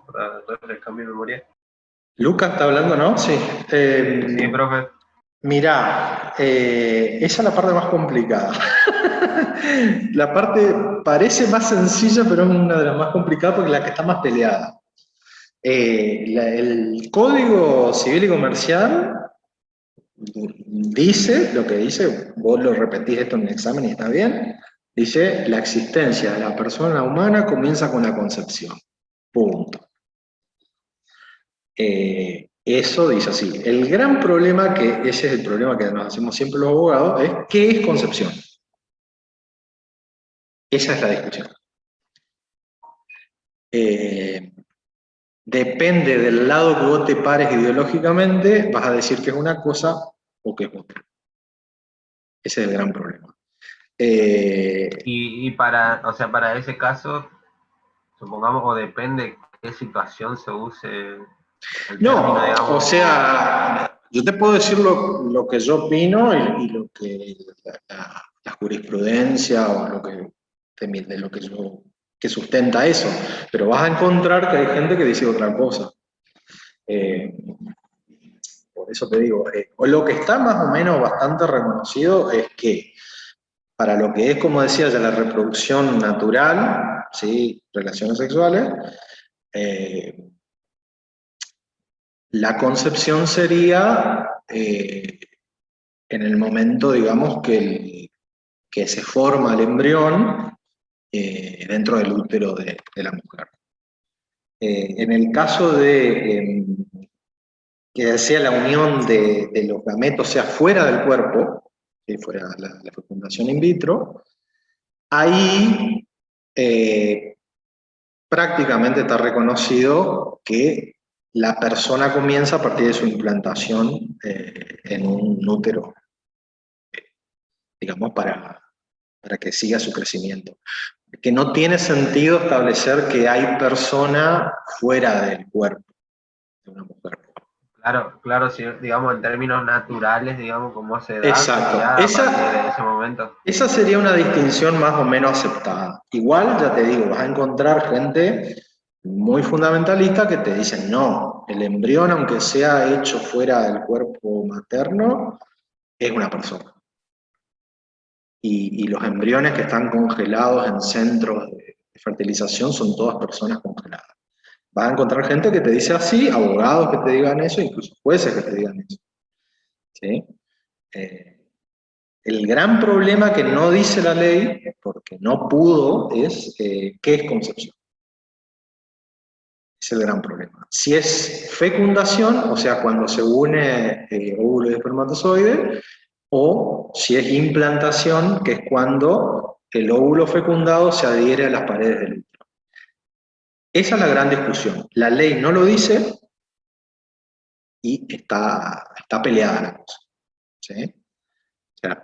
para refrescar mi memoria. Lucas está hablando, ¿no? Sí. Sí, profe. Mirá, esa es la parte más complicada. La parte parece más sencilla, pero es una de las más complicadas porque es la que está más peleada. El Código Civil y Comercial dice lo que dice, vos lo repetís esto en el examen y está bien, dice la existencia de la persona humana comienza con la concepción. Punto. Eso dice así. El gran problema, que ese es el problema que nos hacemos siempre los abogados, es ¿qué es concepción? Esa es la discusión. Depende del lado que vos te pares ideológicamente, vas a decir que es una cosa o que es otra. Ese es el gran problema. Y para ese caso, supongamos, o depende qué situación se use el término, No, o digamos. sea, yo te puedo decir lo que yo opino y lo que la jurisprudencia o de lo que yo que sustenta eso, pero vas a encontrar que hay gente que dice otra cosa. Eh, por eso te digo, lo que está más o menos bastante reconocido es que para lo que es, como decía ya, la reproducción natural, ¿sí? Relaciones sexuales, eh, la concepción sería en el momento, digamos, que se forma el embrión dentro del útero de la mujer. En el caso de que sea la unión de los gametos sea fuera del cuerpo, que fuera la fecundación in vitro, ahí prácticamente está reconocido que la persona comienza a partir de su implantación en un útero, digamos, para que siga su crecimiento. Que no tiene sentido establecer que hay persona fuera del cuerpo de una mujer. Claro, si, digamos, en términos naturales, digamos, cómo se da, Exacto. sería a partir de ese momento. Esa sería una distinción más o menos aceptada. Igual, ya te digo, vas a encontrar gente muy fundamentalista que te dicen, no, el embrión, aunque sea hecho fuera del cuerpo materno, es una persona. Y los embriones que están congelados en centros de fertilización son todas personas congeladas. Vas a encontrar gente que te dice así, abogados que te digan eso, incluso jueces que te digan eso. ¿Sí? El gran problema que no dice la ley, porque no pudo, es qué es concepción. Es el gran problema. Si es fecundación, o sea, cuando se une óvulo y espermatozoide, o si es implantación, que es cuando el óvulo fecundado se adhiere a las paredes del útero. Esa es la gran discusión. La ley no lo dice y está peleada la cosa. ¿Sí? O sea,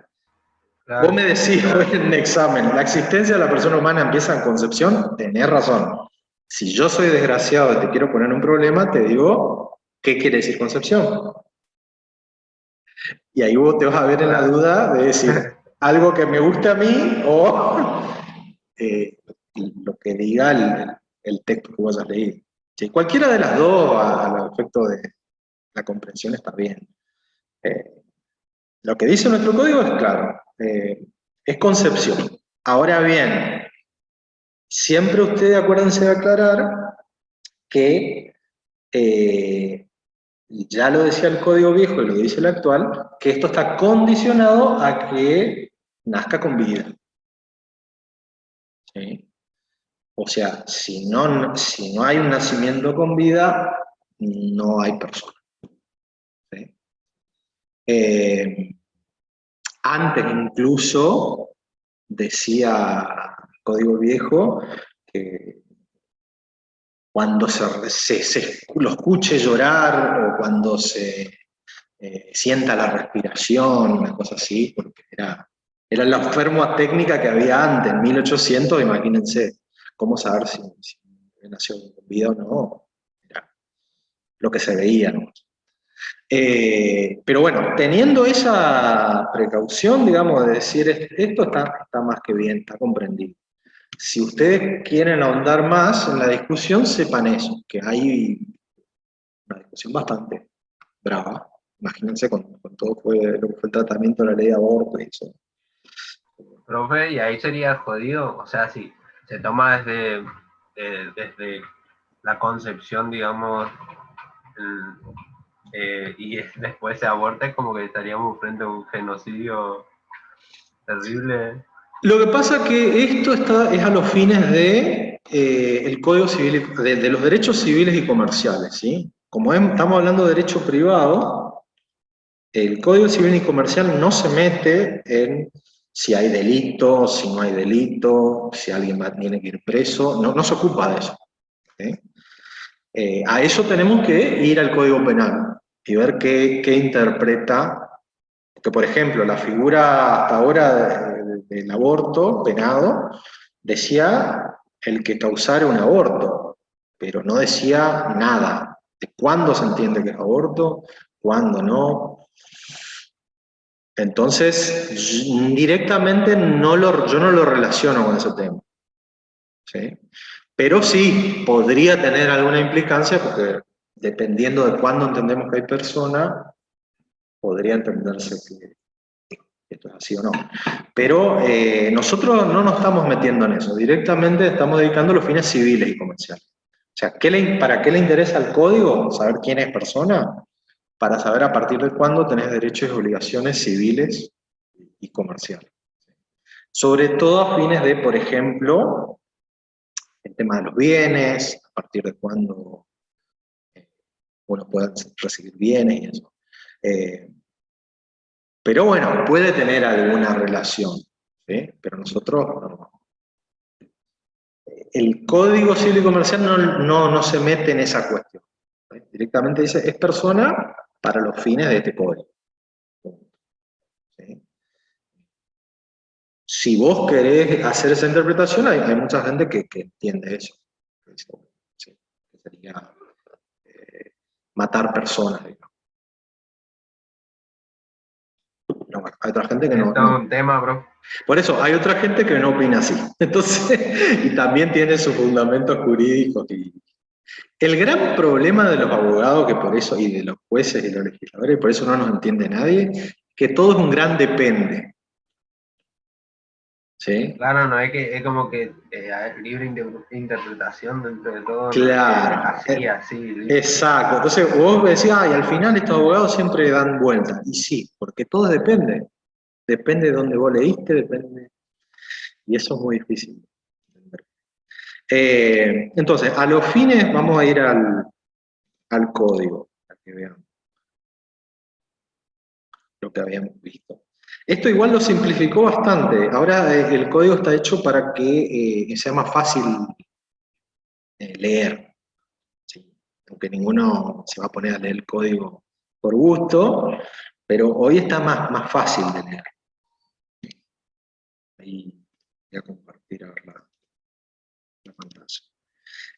vos me Claro, decís hoy claro. en un examen, la existencia de la persona humana empieza en concepción, tenés razón. Si yo soy desgraciado y te quiero poner un problema, te digo, ¿qué quiere decir concepción? Y ahí vos te vas a ver en la Claro. duda de decir algo que me guste a mí o eh, lo que diga el texto que vos hayas leído. ¿Sí? Cualquiera de las dos, al efecto de la comprensión, está bien. Eh, lo que dice nuestro código es claro, es concepción. Ahora bien, siempre ustedes acuérdense de aclarar que ya lo decía el código viejo y lo dice el actual, que esto está condicionado a que nazca con vida. ¿Sí? O sea, si no hay un nacimiento con vida, no hay persona. ¿Sí? Eh, Antes incluso decía el código viejo que cuando lo escuche llorar o cuando se sienta la respiración, una cosa así, porque era la enferma técnica que había antes, en 1800, imagínense, cómo saber si nació con vida o no, era lo que se veía, ¿no? Pero bueno, teniendo esa precaución, digamos, de decir esto está más que bien, está comprendido. Si ustedes quieren ahondar más en la discusión, sepan eso, que hay una discusión bastante brava. Imagínense con todo lo que fue el tratamiento de la ley de aborto y eso. Profe, y ahí sería jodido, o sea, si se toma desde la concepción, digamos, y después se aborta, es como que estaríamos frente a un genocidio terrible. Lo que pasa es que esto es a los fines de el Código Civil, de los derechos civiles y comerciales, ¿sí? Como estamos hablando de derecho privado, el Código Civil y Comercial no se mete en si hay delito, si no hay delito, si alguien tiene que ir preso, no se ocupa de eso. ¿Sí? A eso tenemos que ir al Código Penal y ver qué interpreta. Porque, por ejemplo, la figura hasta ahora del aborto penado decía el que causara un aborto, pero no decía nada de cuándo se entiende que es aborto, cuándo no. Entonces, directamente yo no lo relaciono con ese tema. ¿Sí? Pero sí, podría tener alguna implicancia porque dependiendo de cuándo entendemos que hay persona, podría entenderse que esto es así o no. Pero nosotros no nos estamos metiendo en eso, directamente estamos dedicando a los fines civiles y comerciales. O sea, ¿para qué le interesa al código? Saber quién es persona, para saber a partir de cuándo tenés derechos y obligaciones civiles y comerciales. Sobre todo a fines de, por ejemplo, el tema de los bienes, a partir de cuándo uno puede recibir bienes y eso. Pero bueno, puede tener alguna relación, ¿sí? Pero nosotros no. El Código Civil y Comercial no se mete en esa cuestión. ¿Sí? Directamente dice, es persona para los fines de este código. ¿Sí? Si vos querés hacer esa interpretación, hay mucha gente que entiende eso. ¿Sí? Que sería matar personas, digamos. Pero bueno, hay otra gente que no. Esto es un tema, bro. Por eso, hay otra gente que no opina así. Entonces, y también tiene sus fundamentos jurídicos. El gran problema de los abogados, que por eso, y de los jueces y los legisladores, por eso no nos entiende nadie, que todo es un gran depende. ¿Sí? Claro, no es que es como que hay libre interpretación dentro de todo. Claro. No es así. Exacto. Entonces vos decís, y al final estos abogados siempre dan vuelta. Y sí, porque todo depende. Depende de dónde vos leíste, depende. Y eso es muy difícil. Entonces, a los fines vamos a ir al código, para que vean lo que habíamos visto. Esto igual lo simplificó bastante. Ahora el código está hecho para que sea más fácil leer. ¿Sí? Aunque ninguno se va a poner a leer el código por gusto, pero hoy está más fácil de leer. Ahí voy a compartir ahora la pantalla.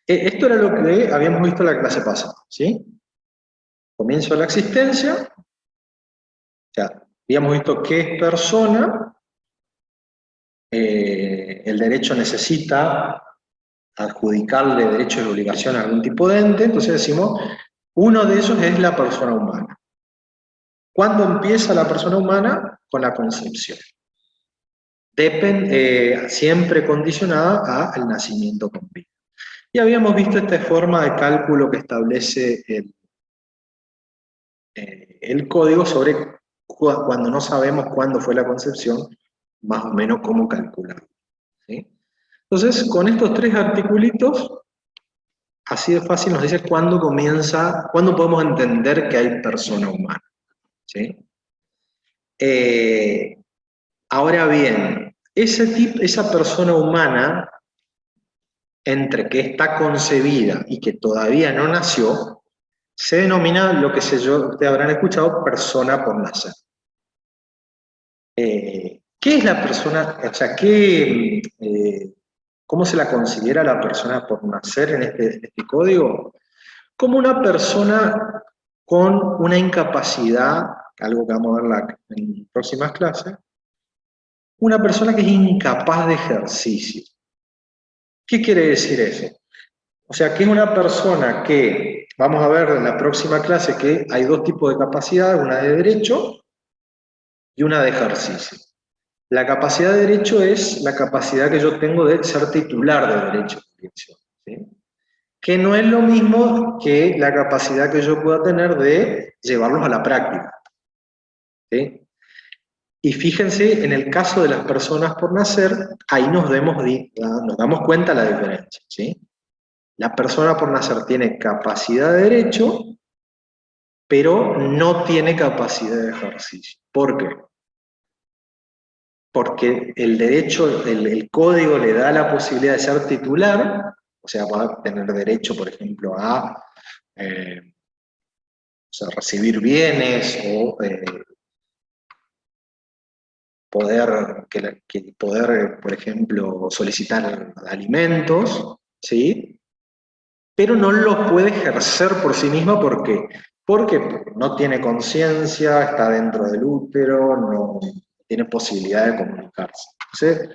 Esto era lo que habíamos visto en la clase pasada, ¿sí? Comienzo de la existencia. Ya, habíamos visto qué es persona. El derecho necesita adjudicarle derechos y obligaciones a algún tipo de ente, entonces decimos, uno de esos es la persona humana. ¿Cuándo empieza la persona humana? Con la concepción. Siempre condicionada al nacimiento con vida. Y habíamos visto esta forma de cálculo que establece el código sobre cuando no sabemos cuándo fue la concepción, más o menos cómo calcular. ¿Sí? Entonces, con estos tres articulitos, así de fácil nos dice cuándo podemos entender que hay persona humana. ¿Sí? Ahora bien, esa persona humana, entre que está concebida y que todavía no nació, se denomina lo que ustedes habrán escuchado, persona por nacer. ¿Qué es la persona? O sea, ¿cómo se la considera la persona por nacer en este código? Como una persona con una incapacidad, algo que vamos a ver en próximas clases, una persona que es incapaz de ejercicio. ¿Qué quiere decir eso? O sea, que es una persona que, vamos a ver en la próxima clase que hay dos tipos de capacidad, una de derecho y una de ejercicio. La capacidad de derecho es la capacidad que yo tengo de ser titular de derecho de jurisdicción, ¿sí? Que no es lo mismo que la capacidad que yo pueda tener de llevarlos a la práctica, ¿sí? Y fíjense, en el caso de las personas por nacer, ahí nos damos cuenta de la diferencia, ¿sí? La persona por nacer tiene capacidad de derecho, pero no tiene capacidad de ejercicio. ¿Por qué? Porque el derecho, el código le da la posibilidad de ser titular, o sea, va a tener derecho, por ejemplo, a o sea, recibir bienes o poder, por ejemplo, solicitar alimentos, ¿sí? Pero no lo puede ejercer por sí misma porque no tiene conciencia, está dentro del útero, no tiene posibilidad de comunicarse. Entonces,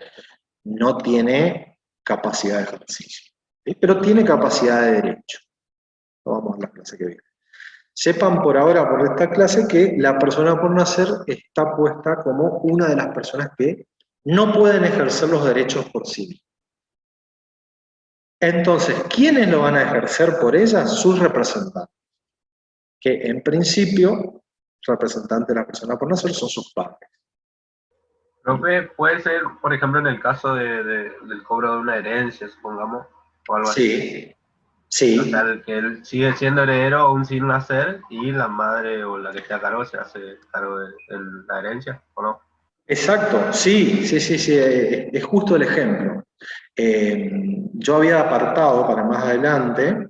no tiene capacidad de ejercicio, ¿sí? Pero tiene capacidad de derecho. Lo vamos a ver la clase que viene. Sepan por ahora, por esta clase, que la persona por nacer está puesta como una de las personas que no pueden ejercer los derechos por sí mismos. Entonces, ¿quiénes lo van a ejercer por ella? Sus representantes, que en principio, representantes de la persona por nacer son sus padres. Profe, puede ser, por ejemplo, en el caso del cobro de una herencia, supongamos, o algo así. Sí, sí. O sea, que él sigue siendo heredero aún sin nacer y la madre o la que esté a cargo se hace cargo de la herencia, ¿o no? Exacto, sí, es justo el ejemplo. Yo había apartado para más adelante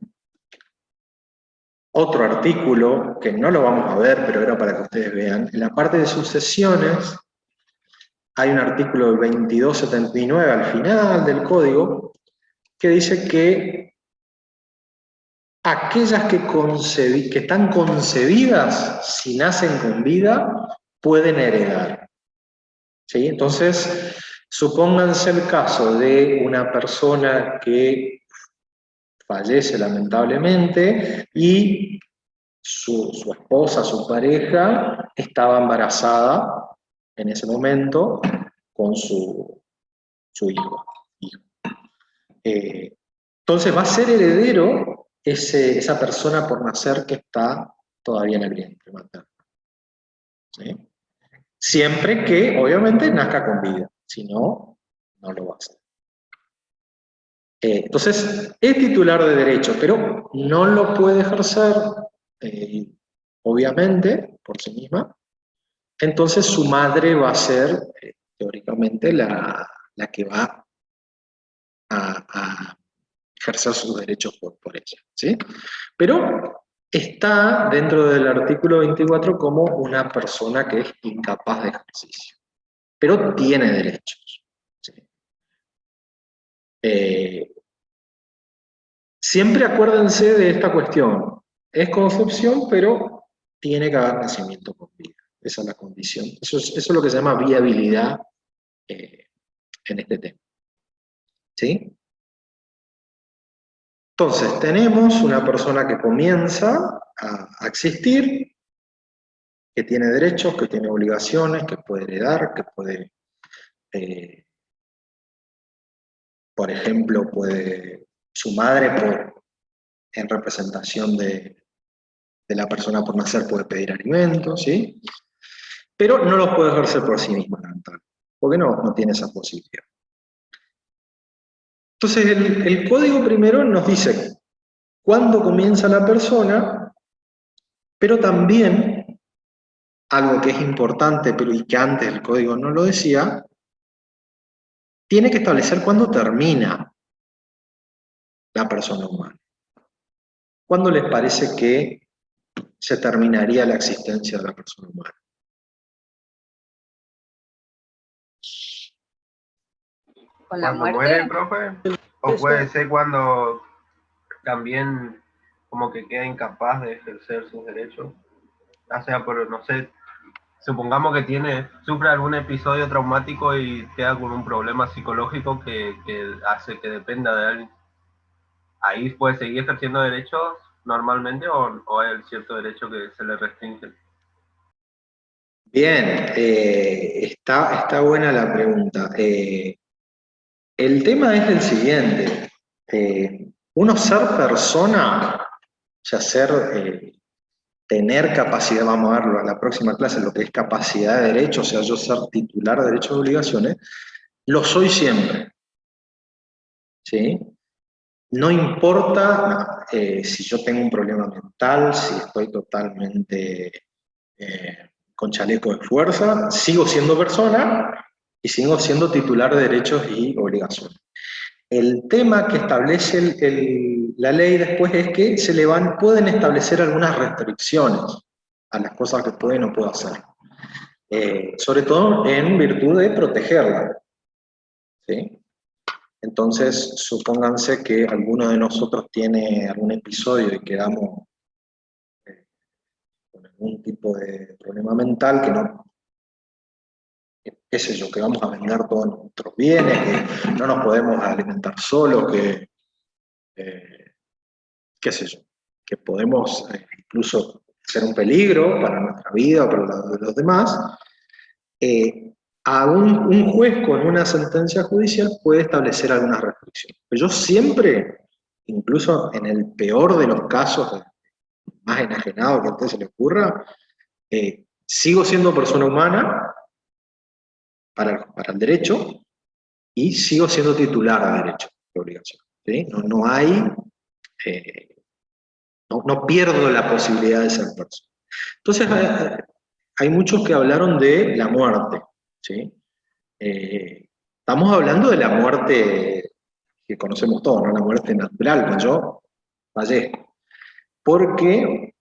otro artículo, que no lo vamos a ver, pero era para que ustedes vean. En la parte de sucesiones hay un artículo del 2279 al final del código que dice que aquellas que están concebidas, si nacen con vida, pueden heredar. ¿Sí? Entonces, supónganse el caso de una persona que fallece lamentablemente y su esposa, su pareja, estaba embarazada en ese momento con su hijo. Entonces va a ser heredero esa persona por nacer que está todavía en el vientre materno, ¿sí? Siempre que, obviamente, nazca con vida. Si no, no lo va a hacer. Entonces, es titular de derecho, pero no lo puede ejercer, obviamente, por sí misma. Entonces, su madre va a ser, teóricamente, la que va a ejercer sus derechos por ella, ¿sí? Pero está dentro del artículo 24 como una persona que es incapaz de ejercicio, pero tiene derechos, ¿sí? Siempre acuérdense de esta cuestión. Es concepción, pero tiene que haber nacimiento con vida. Esa es la condición. Eso es lo que se llama viabilidad en este tema, ¿sí? Entonces, tenemos una persona que comienza a existir, que tiene derechos, que tiene obligaciones, que puede heredar, que puede, por ejemplo, su madre, en representación de la persona por nacer, puede pedir alimentos, ¿sí? Pero no los puede ejercer por sí misma, porque no tiene esa posibilidad. Entonces, el código primero nos dice cuándo comienza la persona, pero también, algo que es importante, pero y que antes el código no lo decía, tiene que establecer cuándo termina la persona humana. ¿Cuándo les parece que se terminaría la existencia de la persona humana? ¿Con la ¿Cuando muerte? muere, profe? ¿O puede ser cuando también como que queda incapaz de ejercer sus derechos? Ya sea por, no sé, supongamos que sufre algún episodio traumático y queda con un problema psicológico que hace que dependa de alguien. ¿Ahí puede seguir ejerciendo derechos normalmente o hay cierto derecho que se le restringe? Bien, está buena la pregunta. El tema es el siguiente. Uno ser persona, ya tener capacidad, vamos a verlo a la próxima clase, lo que es capacidad de derecho, o sea, yo ser titular de derechos y obligaciones, lo soy siempre. ¿Sí? No importa si yo tengo un problema mental, si estoy totalmente con chaleco de fuerza, sigo siendo persona y sigo siendo titular de derechos y obligaciones. El tema que establece la ley después es que pueden establecer algunas restricciones a las cosas que puede y no puede hacer. Sobre todo en virtud de protegerla. ¿Sí? Entonces, supónganse que alguno de nosotros tiene algún episodio y quedamos con algún tipo de problema mental que no, qué sé yo, que vamos a vender todos nuestros bienes, que no nos podemos alimentar solos, qué sé yo, que podemos incluso ser un peligro para nuestra vida o para la de los demás, a un juez con una sentencia judicial puede establecer algunas restricciones. Pero yo siempre, incluso en el peor de los casos, más enajenado que a usted se le ocurra, sigo siendo persona humana para el derecho y sigo siendo titular de derecho de obligación. ¿Sí? No hay, no pierdo la posibilidad de ser persona. Entonces, hay muchos que hablaron de la muerte. ¿Sí? Estamos hablando de la muerte que conocemos todos, ¿no? La muerte natural, que yo fallezco. Porque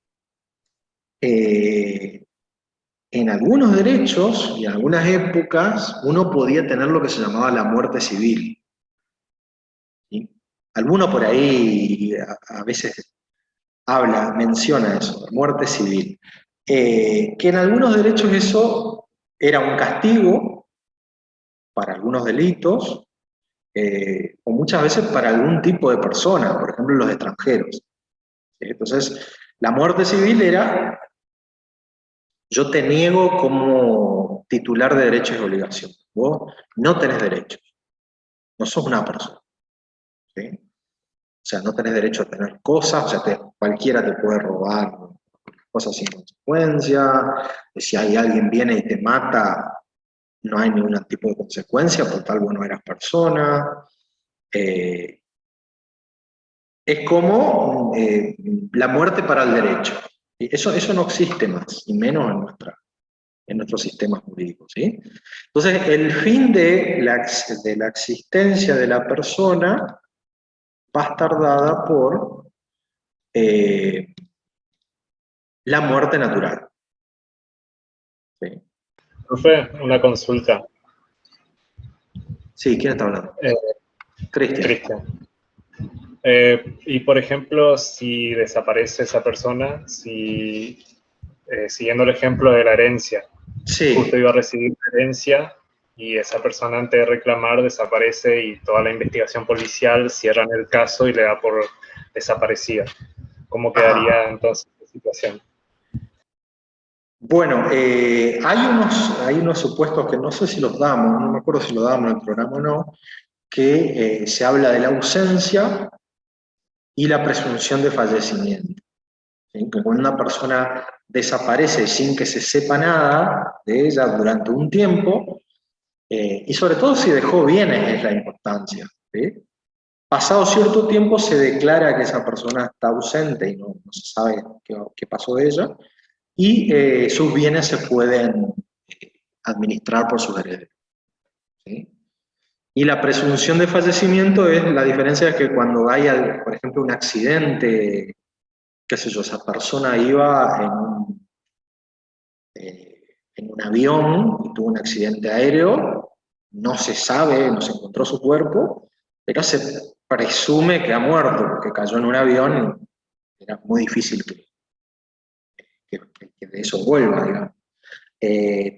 en algunos derechos y en algunas épocas uno podía tener lo que se llamaba la muerte civil. ¿Sí? Alguno por ahí a veces menciona eso, muerte civil. Que en algunos derechos eso era un castigo para algunos delitos, o muchas veces para algún tipo de persona, por ejemplo los extranjeros. ¿Sí? Entonces, la muerte civil era: yo te niego como titular de derechos y obligaciones. Vos no tenés derechos. No sos una persona. ¿Sí? O sea, no tenés derecho a tener cosas, o sea, cualquiera te puede robar cosas sin consecuencia. Si alguien viene y te mata, no hay ningún tipo de consecuencia, por tal vos no eras persona. Es como la muerte para el derecho. Eso no existe más, y menos en nuestro sistema jurídico. ¿Sí? Entonces, el fin de la existencia de la persona va a estar dada por la muerte natural. ¿Sí? Profe, una consulta. Sí, ¿quién está hablando? Cristian. Cristian. Y por ejemplo, si desaparece esa persona, siguiendo el ejemplo de la herencia, Sí. justo iba a recibir la herencia y esa persona antes de reclamar desaparece y toda la investigación policial cierran el caso y le da por desaparecida. ¿Cómo quedaría entonces la situación? Bueno, hay unos supuestos que no sé si los damos, no me acuerdo si los damos en el programa o no, que se habla de la ausencia y la presunción de fallecimiento. ¿Sí? Que cuando una persona desaparece sin que se sepa nada de ella durante un tiempo, y sobre todo si dejó bienes es la importancia. ¿Sí? Pasado cierto tiempo se declara que esa persona está ausente y no se sabe qué pasó de ella, y sus bienes se pueden administrar por sus herederos. ¿Sí? Y la presunción de fallecimiento es la diferencia de que cuando hay, por ejemplo, un accidente, qué sé yo, esa persona iba en un avión y tuvo un accidente aéreo, no se sabe, no se encontró su cuerpo, pero se presume que ha muerto porque cayó en un avión y era muy difícil que de eso vuelva, digamos.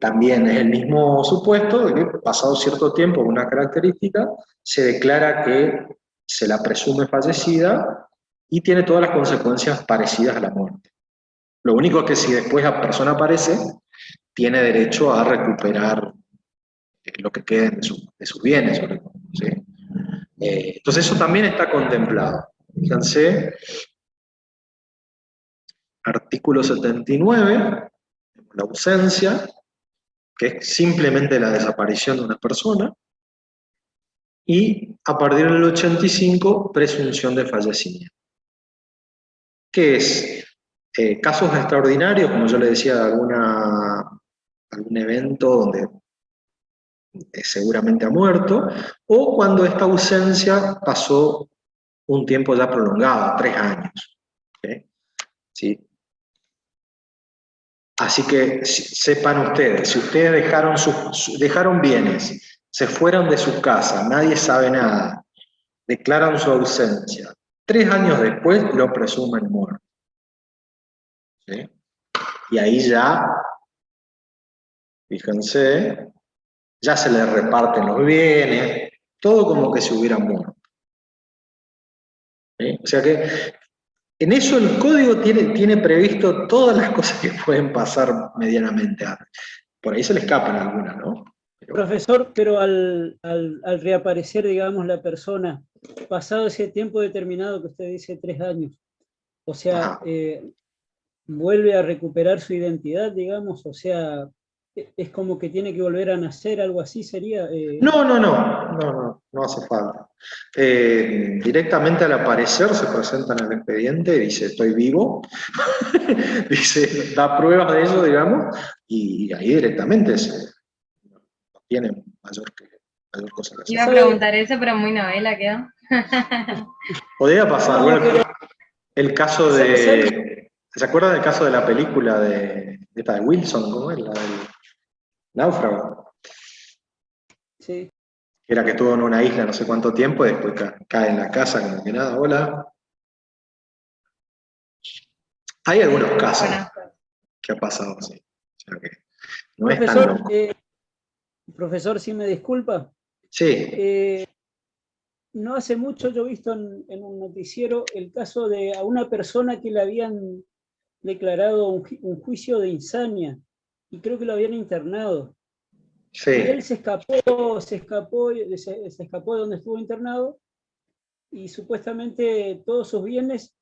También es el mismo supuesto de que pasado cierto tiempo, una característica, se declara que se la presume fallecida y tiene todas las consecuencias parecidas a la muerte. Lo único es que si después la persona aparece, tiene derecho a recuperar lo que quede de sus bienes, sobre todo, ¿sí? Entonces eso también está contemplado. Fíjense, artículo 79, la ausencia, que es simplemente la desaparición de una persona, y a partir del 85, presunción de fallecimiento. ¿Qué es? Casos extraordinarios, como yo le decía, algún evento donde seguramente ha muerto, o cuando esta ausencia pasó un tiempo ya prolongado, 3 años. ¿Okay? ¿Sí? Así que sepan ustedes, si ustedes dejaron bienes, se fueron de su casa, nadie sabe nada, declaran su ausencia, 3 años después lo presumen muerto. ¿Sí? Y ahí ya, fíjense, ya se le reparten los bienes, todo como que se hubiera muerto. ¿Sí? O sea que en eso el código tiene previsto todas las cosas que pueden pasar medianamente. Por ahí se le escapan algunas, ¿no? Profesor, pero al reaparecer, digamos, la persona, pasado ese tiempo determinado que usted dice 3 años, o sea, vuelve a recuperar su identidad, digamos, o sea, es como que tiene que volver a nacer, algo así sería. No hace falta. Directamente al aparecer se presenta en el expediente y dice, estoy vivo, dice, da pruebas de eso, digamos, y ahí directamente no tiene mayor cosa que hacer. Iba a preguntar eso, pero muy novela quedó. Podría pasar, No, bueno, pero, el caso de... ¿Se acuerdan del caso de la película de Wilson, cómo es? La del náufrago. sí. Era que estuvo en una isla no sé cuánto tiempo y después cae en la casa como que nada, hola. Hay algunos casos que ha pasado así. O sea que no es tan loco. Profesor, si me disculpa. Sí. No hace mucho yo he visto en un noticiero el caso de a una persona que le habían declarado un juicio de insania y creo que lo habían internado. Sí. Y él se escapó de donde estuvo internado y supuestamente todos sus bienes,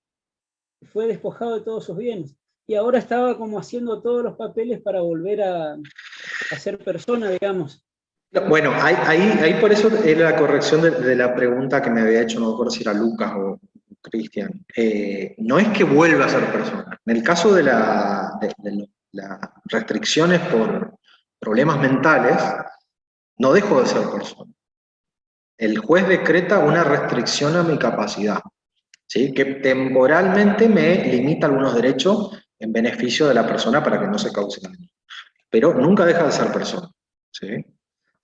fue despojado de todos sus bienes. Y ahora estaba como haciendo todos los papeles para volver a ser persona, digamos. Bueno, ahí por eso era la corrección de la pregunta que me había hecho, no recuerdo si era Lucas o Cristian. No es que vuelva a ser persona. En el caso de las restricciones por problemas mentales, no dejo de ser persona. El juez decreta una restricción a mi capacidad, ¿sí? Que temporalmente me limita algunos derechos en beneficio de la persona para que no se cause daño. Pero nunca deja de ser persona, ¿sí?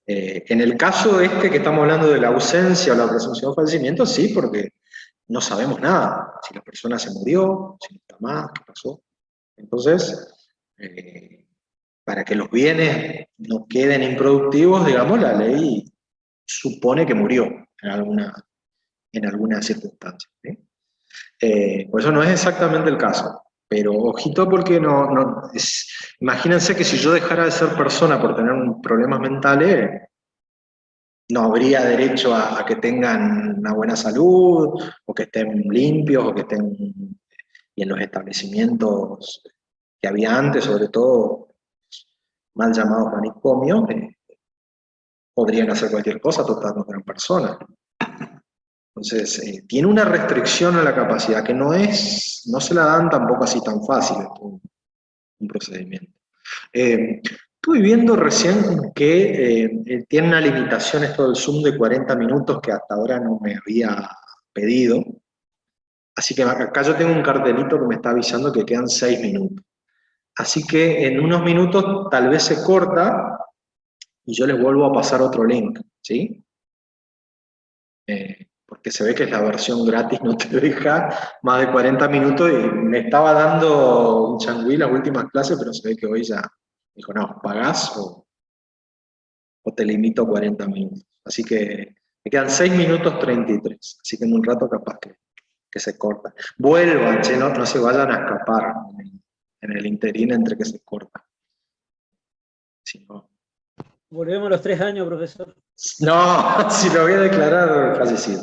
En el caso que estamos hablando de la ausencia o la presunción de fallecimiento, sí, porque no sabemos nada. Si la persona se murió, si no está más, qué pasó. Entonces, para que los bienes no queden improductivos, digamos, la ley supone que murió en alguna circunstancia, ¿sí? Por eso no es exactamente el caso. Pero ojito porque imagínense que si yo dejara de ser persona por tener problemas mentales, no habría derecho a que tengan una buena salud, o que estén limpios, o que estén... Y en los establecimientos que había antes, sobre todo mal llamados manicomios, podrían hacer cualquier cosa tratando de una persona. Entonces, tiene una restricción a la capacidad que no se la dan tampoco así tan fácil un procedimiento. Estuve viendo recién que tiene una limitación esto del Zoom de 40 minutos que hasta ahora no me había pedido. Así que acá yo tengo un cartelito que me está avisando que quedan 6 minutos. Así que en unos minutos tal vez se corta y yo les vuelvo a pasar otro link, ¿sí? Porque se ve que es la versión gratis, no te deja más de 40 minutos y me estaba dando un changüí las últimas clases, pero se ve que hoy ya Dijo, no, pagás o te limito a 40 minutos. Así que me quedan 6 minutos 33. Así que en un rato capaz que se corta. Vuelvan, che, no se vayan a escapar en el interín entre que se corta. Si no. Volvemos a los 3 años, profesor. No, si lo voy a declarar fallecido.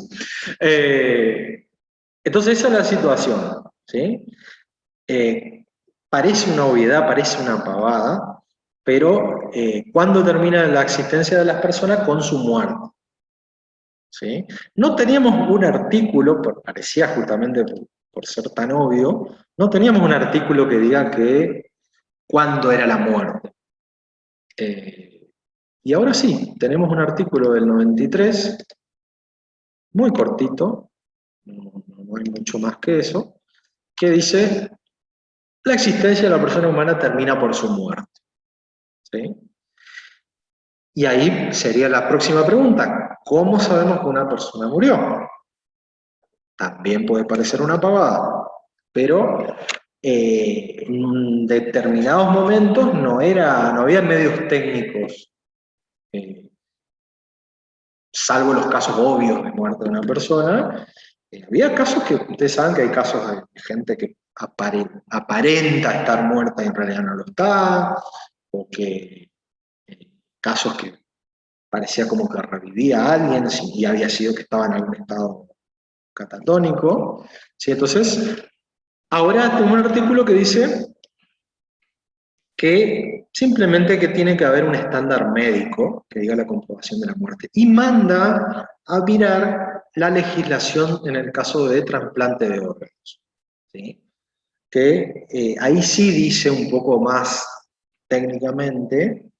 Entonces esa es la situación, ¿sí? Parece una obviedad, parece una pavada, pero ¿cuándo termina la existencia de las personas? Con su muerte. ¿Sí? No teníamos un artículo, parecía justamente por ser tan obvio, no teníamos un artículo que diga que cuándo era la muerte. Y ahora sí, tenemos un artículo del 93, muy cortito, no hay mucho más que eso, que dice, la existencia de la persona humana termina por su muerte. ¿Sí? Y ahí sería la próxima pregunta, ¿cómo sabemos que una persona murió? También puede parecer una pavada, pero en determinados momentos no había medios técnicos, salvo los casos obvios de muerte de una persona. Había casos que, ustedes saben que hay casos de gente que aparenta estar muerta y en realidad no lo está, o que casos que parecía como que revivía a alguien y había sido que estaba en algún estado catatónico. ¿Sí? Entonces, ahora tengo un artículo que dice que simplemente que tiene que haber un estándar médico que diga la comprobación de la muerte y manda a mirar la legislación en el caso de trasplante de órganos. ¿Sí? Que ahí sí dice un poco más técnicamente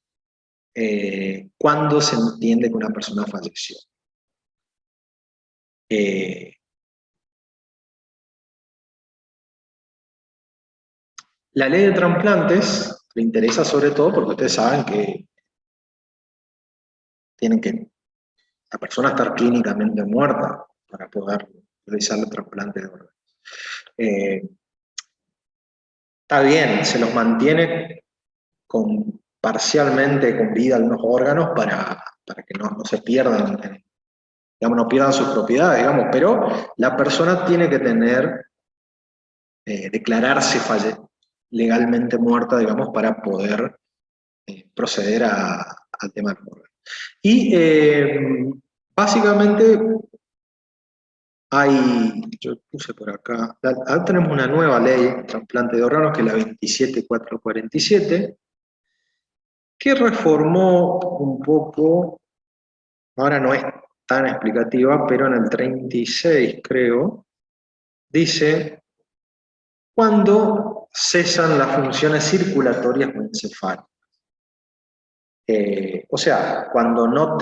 cuándo se entiende que una persona falleció. La ley de trasplantes le interesa sobre todo porque ustedes saben que tienen que la persona estar clínicamente muerta para poder realizar el trasplante de órganos. Está bien, se los mantiene parcialmente con vida algunos órganos para que no se pierdan, digamos, no pierdan sus propiedades, digamos, pero la persona tiene que declararse legalmente muerta, digamos, para poder proceder al tema del órgano. Y básicamente yo puse por acá, ahora tenemos una nueva ley de trasplante de órganos, que es la 27447, que reformó un poco, ahora no es tan explicativa, pero en el 36 creo, dice, cuando cesan las funciones circulatorias o encefálicas. O sea, cuando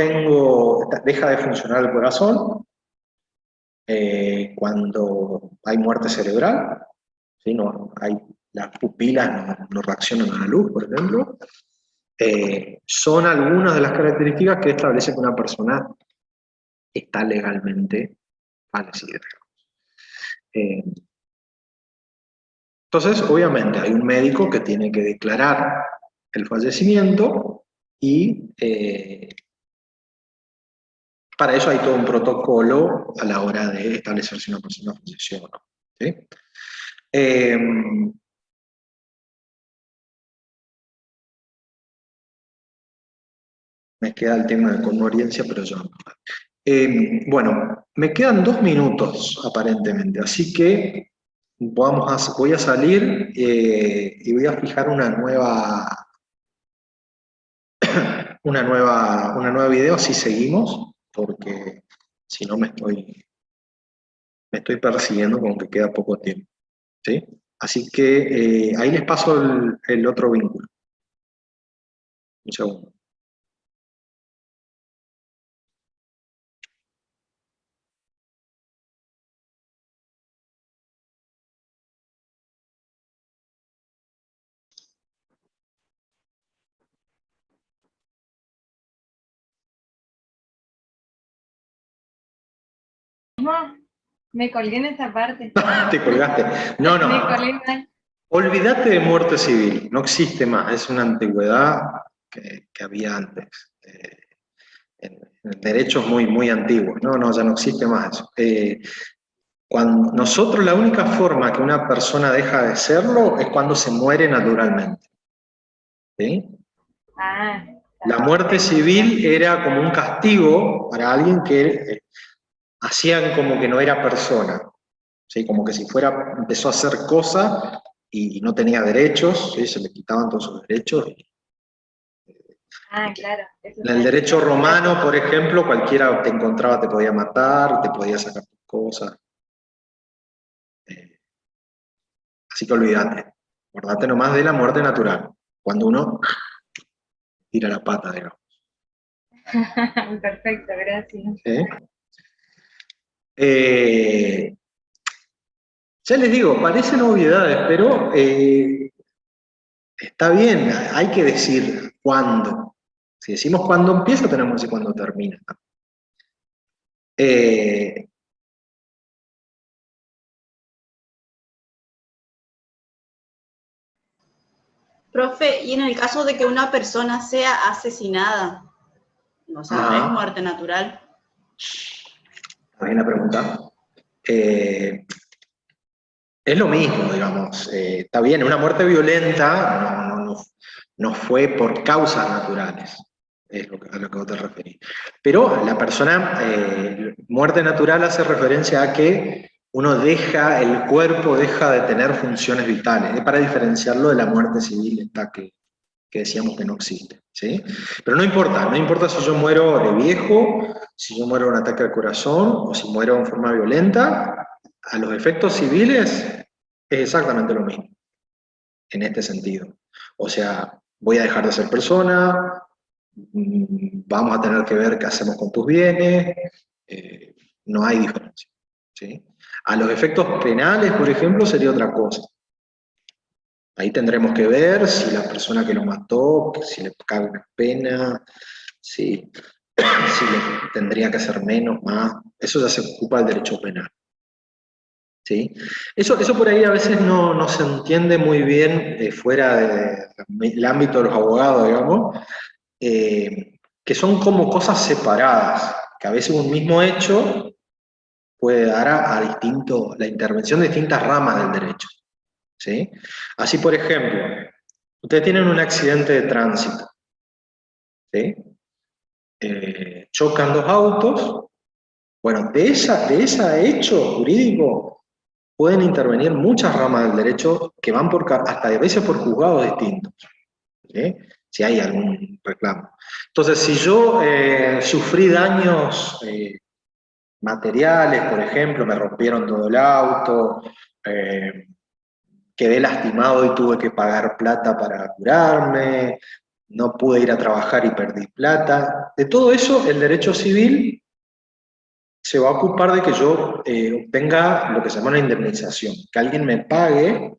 deja de funcionar el corazón, cuando hay muerte cerebral, ¿sí? Las pupilas no reaccionan a la luz, por ejemplo, son algunas de las características que establecen que una persona está legalmente fallecida. Entonces, obviamente, hay un médico que tiene que declarar el fallecimiento y para eso hay todo un protocolo a la hora de establecer si una persona falleció o no. ¿Sí? Me queda el tema de conveniencia, pero yo no. Bueno, me quedan 2 minutos aparentemente, así que voy a salir y voy a fijar una nueva video si seguimos, porque si no me estoy persiguiendo con que queda poco tiempo. ¿Sí? Así que ahí les paso el otro vínculo. Un segundo. Me colgué en esa parte. Te colgaste. No. Me colgué mal. Olvídate de muerte civil, no existe más, es una antigüedad que había antes. En derechos muy, muy antiguos, no, ya no existe más eso. Cuando nosotros, la única forma que una persona deja de serlo es cuando se muere naturalmente. ¿Sí? Ah, La muerte civil era como un castigo para alguien que hacían como que no era persona, ¿sí? Como que si fuera, empezó a hacer cosas y no tenía derechos, ¿sí? Se le quitaban todos sus derechos. claro. Eso En el está derecho en la romano, por ejemplo, cualquiera te encontraba, te podía matar, te podía sacar tus cosas. Así que olvídate, acordate nomás de la muerte natural, cuando uno tira la pata, digamos. Perfecto, gracias. ¿Sí? Ya les digo, parecen obviedades, pero está bien, hay que decir cuándo. Si decimos cuándo empieza, tenemos que decir cuándo termina. Profe, y en el caso de que una persona sea asesinada, o sea, no es muerte natural. Está bien la pregunta. Es lo mismo, digamos. Está bien, una muerte violenta no fue por causas naturales, es a lo que vos te referís. Pero la persona, muerte natural hace referencia a que uno deja, el cuerpo deja de tener funciones vitales. Es para diferenciarlo de la muerte civil, esta que decíamos que no existe, ¿sí? Pero no importa si yo muero de viejo, si yo muero de un ataque al corazón, o si muero en forma violenta, a los efectos civiles es exactamente lo mismo, en este sentido. O sea, voy a dejar de ser persona, vamos a tener que ver qué hacemos con tus bienes, no hay diferencia, ¿sí? A los efectos penales, por ejemplo, sería otra cosa. Ahí tendremos que ver si la persona que lo mató, si le cabe una pena, si le tendría que hacer menos, más. Eso ya se ocupa del derecho penal. ¿Sí? Eso por ahí a veces no se entiende muy bien fuera del ámbito de los abogados, digamos, que son como cosas separadas, que a veces un mismo hecho puede dar a la intervención de distintas ramas del derecho. ¿Sí? Así, por ejemplo, ustedes tienen un accidente de tránsito, ¿sí? Chocan dos autos, bueno, de ese hecho jurídico pueden intervenir muchas ramas del derecho que van hasta a veces por juzgados distintos, ¿sí? Si hay algún reclamo. Entonces, si yo sufrí daños materiales, por ejemplo, me rompieron todo el auto, quedé lastimado y tuve que pagar plata para curarme, no pude ir a trabajar y perdí plata. De todo eso, el derecho civil se va a ocupar de que yo obtenga lo que se llama una indemnización, que alguien me pague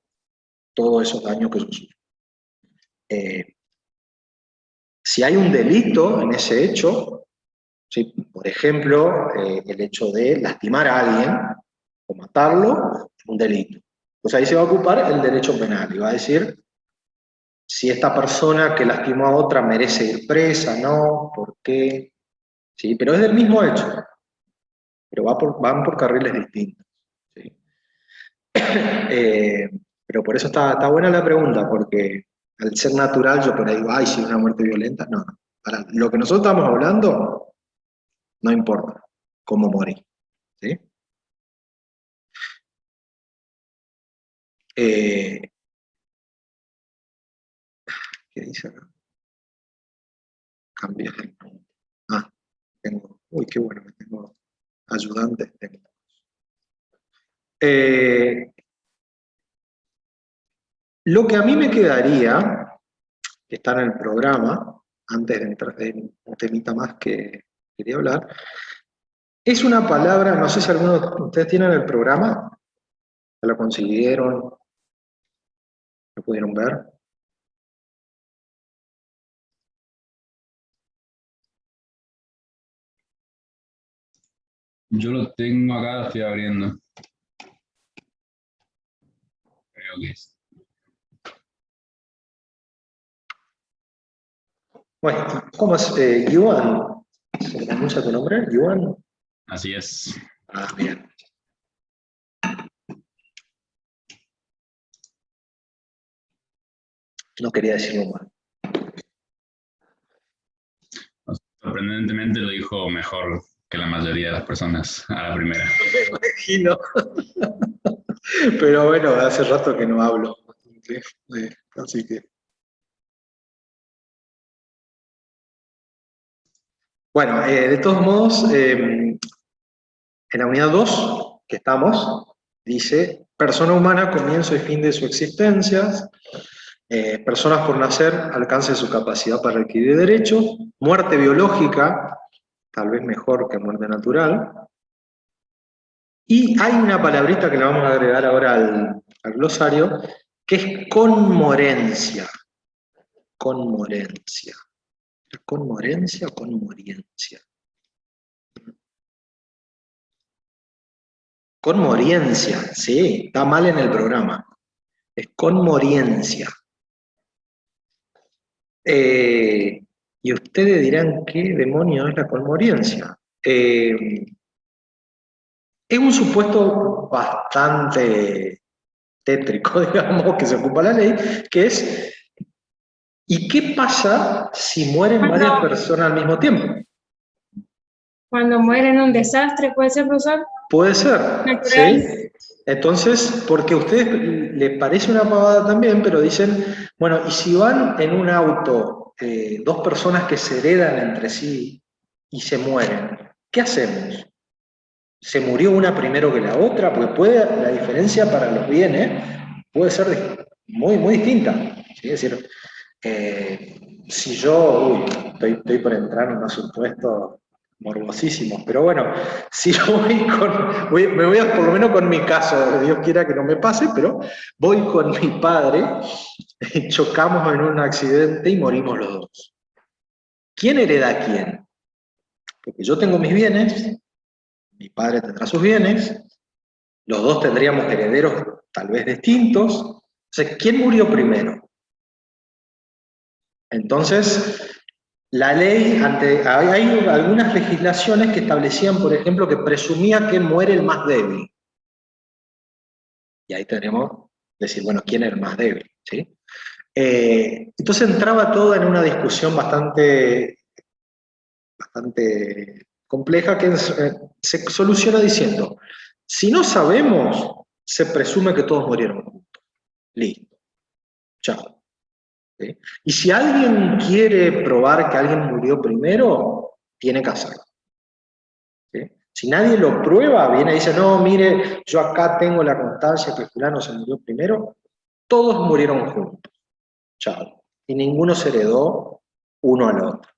todos esos daños que yo sufrí. Si hay un delito en ese hecho, ¿sí? Por ejemplo, el hecho de lastimar a alguien o matarlo, es un delito. Pues ahí se va a ocupar el derecho penal y va a decir si esta persona que lastimó a otra merece ir presa, ¿no? ¿Por qué? ¿Sí? Pero es del mismo hecho, pero van por carriles distintos. ¿Sí? Pero por eso está buena la pregunta, porque al ser natural yo por ahí digo, ay, si una muerte violenta, no. Para lo que nosotros estamos hablando, no importa cómo morir. ¿Sí? ¿Qué dice acá? Cambiar. Ah, tengo, uy, qué bueno, que tengo ayudantes. Lo que a mí me quedaría, que está en el programa, antes de entrar en un temita más que quería hablar, es una palabra, no sé si algunos de ustedes tienen el programa, ¿se lo consiguieron? ¿Lo pudieron ver? Yo lo tengo acá, lo estoy abriendo. Creo que es. Bueno, ¿cómo es? Yuan, ¿se pronuncia tu nombre? ¿Yuan? Así es. Ah, bien. No quería decirlo mal. Sorprendentemente lo dijo mejor que la mayoría de las personas a la primera. Me imagino. Pero bueno, hace rato que no hablo. Así que. Bueno, de todos modos, en la unidad 2 que estamos, dice, persona humana, comienzo y fin de su existencia, personas por nacer, alcance de su capacidad para adquirir derechos, muerte biológica, tal vez mejor que muerte natural, y hay una palabrita que le vamos a agregar ahora al glosario, que es conmorencia. Conmorencia. ¿Conmorencia o conmoriencia? Conmoriencia, sí, está mal en el programa. Es conmoriencia. Y ustedes dirán, ¿qué demonio es la conmoriencia? Es un supuesto bastante tétrico, digamos, que se ocupa la ley, que es, ¿y qué pasa si mueren varias personas al mismo tiempo? Cuando muere en un desastre, ¿puede ser, profesor? Puede ser, Natural. ¿sí? Entonces, porque a ustedes les parece una pavada también, pero dicen, bueno, ¿y si van en un auto dos personas que se heredan entre sí y se mueren? ¿Qué hacemos? ¿Se murió una primero que la otra? Porque la diferencia para los bienes puede ser muy, muy distinta. ¿Sí? Es decir, si yo, estoy por entrar en unos supuestos morbosísimos, pero bueno, si yo me voy a, por lo menos con mi caso, Dios quiera que no me pase, pero voy con mi padre, chocamos en un accidente y morimos los dos. ¿Quién hereda a quién? Porque yo tengo mis bienes, mi padre tendrá sus bienes, los dos tendríamos herederos tal vez distintos. Entonces, ¿quién murió primero? Entonces, la ley, hay algunas legislaciones que establecían, por ejemplo, que presumía que muere el más débil. Y ahí tenemos decir, bueno, ¿quién es el más débil? ¿Sí? Entonces entraba todo en una discusión bastante compleja que se soluciona diciendo, si no sabemos, se presume que todos murieron juntos. Listo. Chao. ¿Sí? Y si alguien quiere probar que alguien murió primero, tiene que hacerlo. ¿Sí? Si nadie lo prueba, viene y dice, no, mire, yo acá tengo la constancia que fulano se murió primero, todos murieron juntos. Chao. Y ninguno se heredó uno al otro.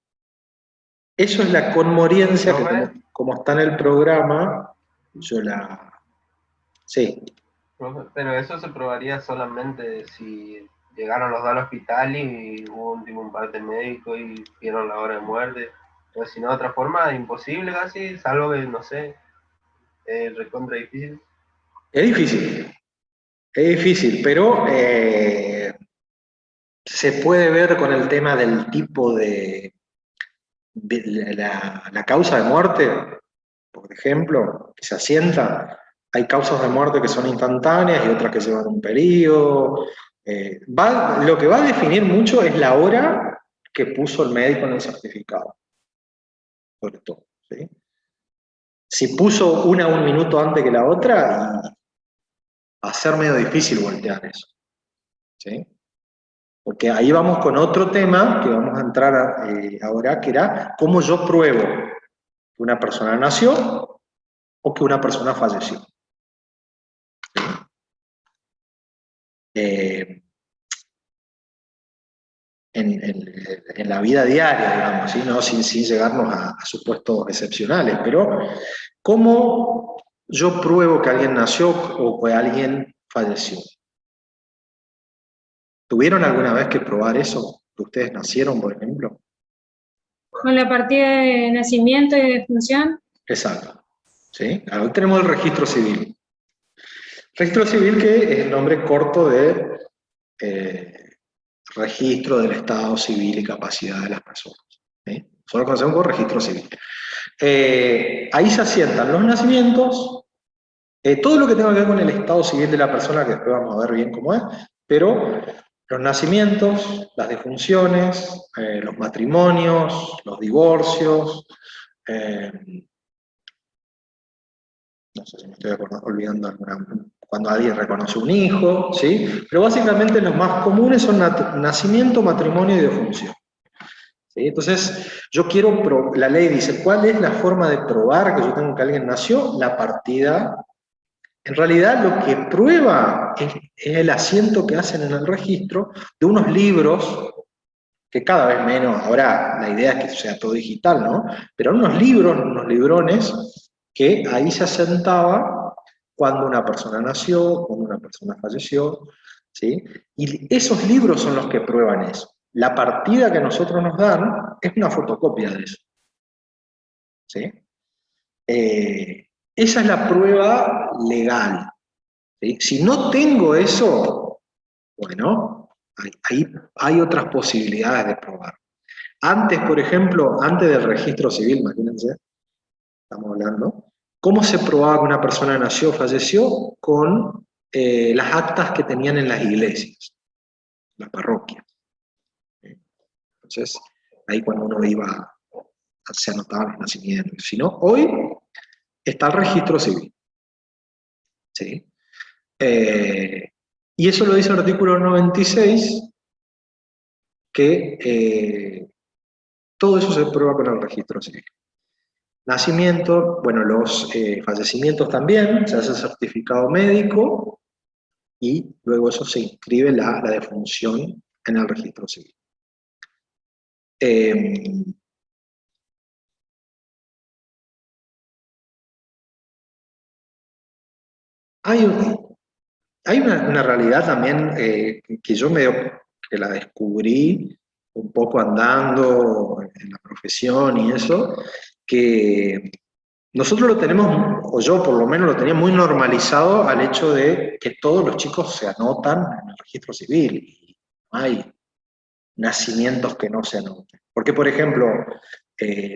Eso es la conmoriencia que como está en el programa, yo la... Sí. Pero eso se probaría solamente si llegaron los dos al hospital y hubo un parte médico y vieron la hora de muerte. Pero si no, de otra forma, imposible casi, salvo que, no sé, recontra difícil. Es difícil, pero se puede ver con el tema del tipo de la causa de muerte, por ejemplo, que se asienta. Hay causas de muerte que son instantáneas y otras que llevan un periodo. Lo que va a definir mucho es la hora que puso el médico en el certificado, sobre todo. ¿Sí? Si puso una un minuto antes que la otra, va a ser medio difícil voltear eso. ¿Sí? Porque ahí vamos con otro tema que vamos a entrar ahora, que era cómo yo pruebo que una persona nació o que una persona falleció. En la vida diaria, digamos, ¿sí? ¿No? sin llegarnos a supuestos excepcionales, pero ¿cómo yo pruebo que alguien nació o que alguien falleció? ¿Tuvieron alguna vez que probar eso? ¿Que ustedes nacieron, por ejemplo? Con la partida de nacimiento y de defunción. Exacto. ¿Sí? Ahora tenemos el registro civil. Registro civil que es el nombre corto de registro del estado civil y capacidad de las personas. ¿Sí? Eso lo conocemos como registro civil. Ahí se asientan los nacimientos, todo lo que tenga que ver con el estado civil de la persona, que después vamos a ver bien cómo es, pero los nacimientos, las defunciones, los matrimonios, los divorcios, no sé si me estoy olvidando alguna, cuando alguien reconoce un hijo, ¿sí? Pero básicamente los más comunes son nacimiento, matrimonio y defunción. ¿Sí? Entonces, la ley dice, ¿cuál es la forma de probar que yo tengo que alguien nació? La partida. En realidad lo que prueba es el asiento que hacen en el registro de unos libros, que cada vez menos, ahora la idea es que sea todo digital, ¿no? Pero unos libros, unos librones, que ahí se asentaba cuando una persona nació, cuando una persona falleció, ¿sí? Y esos libros son los que prueban eso. La partida que nosotros nos dan es una fotocopia de eso, ¿sí? Esa es la prueba legal, ¿sí? Si no tengo eso, bueno, hay otras posibilidades de probar. Antes, por ejemplo, antes del registro civil, imagínense, estamos hablando, ¿cómo se probaba que una persona nació o falleció? Con las actas que tenían en las iglesias, las parroquias. Entonces, ahí cuando uno iba, se anotaban los nacimientos. Si no, hoy está el registro civil, ¿sí? Y eso lo dice el artículo 96, que todo eso se prueba con el registro civil. Nacimiento, bueno, los fallecimientos también, se hace certificado médico y luego eso se inscribe la defunción en el registro civil. Hay una realidad también que yo que la descubrí un poco andando en la profesión y eso, que nosotros lo tenemos, o yo por lo menos lo tenía muy normalizado al hecho de que todos los chicos se anotan en el registro civil y no hay nacimientos que no se anoten. Porque, por ejemplo,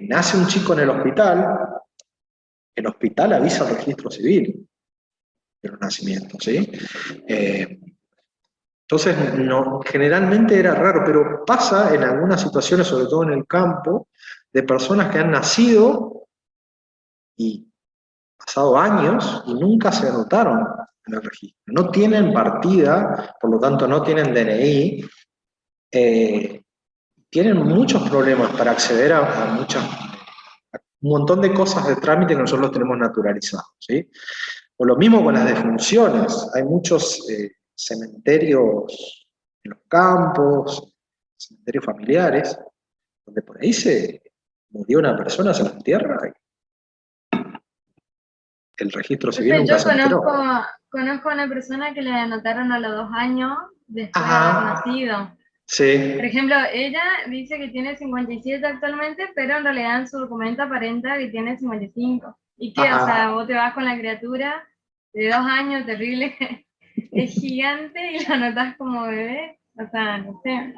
nace un chico en el hospital avisa al registro civil de los nacimientos, ¿sí? Entonces, generalmente era raro, pero pasa en algunas situaciones, sobre todo en el campo, de personas que han nacido y pasado años y nunca se anotaron en el registro. No tienen partida, por lo tanto no tienen DNI, tienen muchos problemas para acceder a un montón de cosas de trámite que nosotros tenemos naturalizados, ¿sí? O lo mismo con las defunciones. Hay muchos cementerios en los campos, cementerios familiares, donde por ahí se murió una persona, se la entierra y el registro civil nunca se enteró. Conozco a una persona que le anotaron a los 2 años después de haber nacido. Sí. Por ejemplo, ella dice que tiene 57 actualmente, pero en realidad en su documento aparenta que tiene 55. ¿Y qué? O sea, vos te vas con la criatura de 2 años, terrible, es gigante, y lo anotás como bebé. O sea, no sé.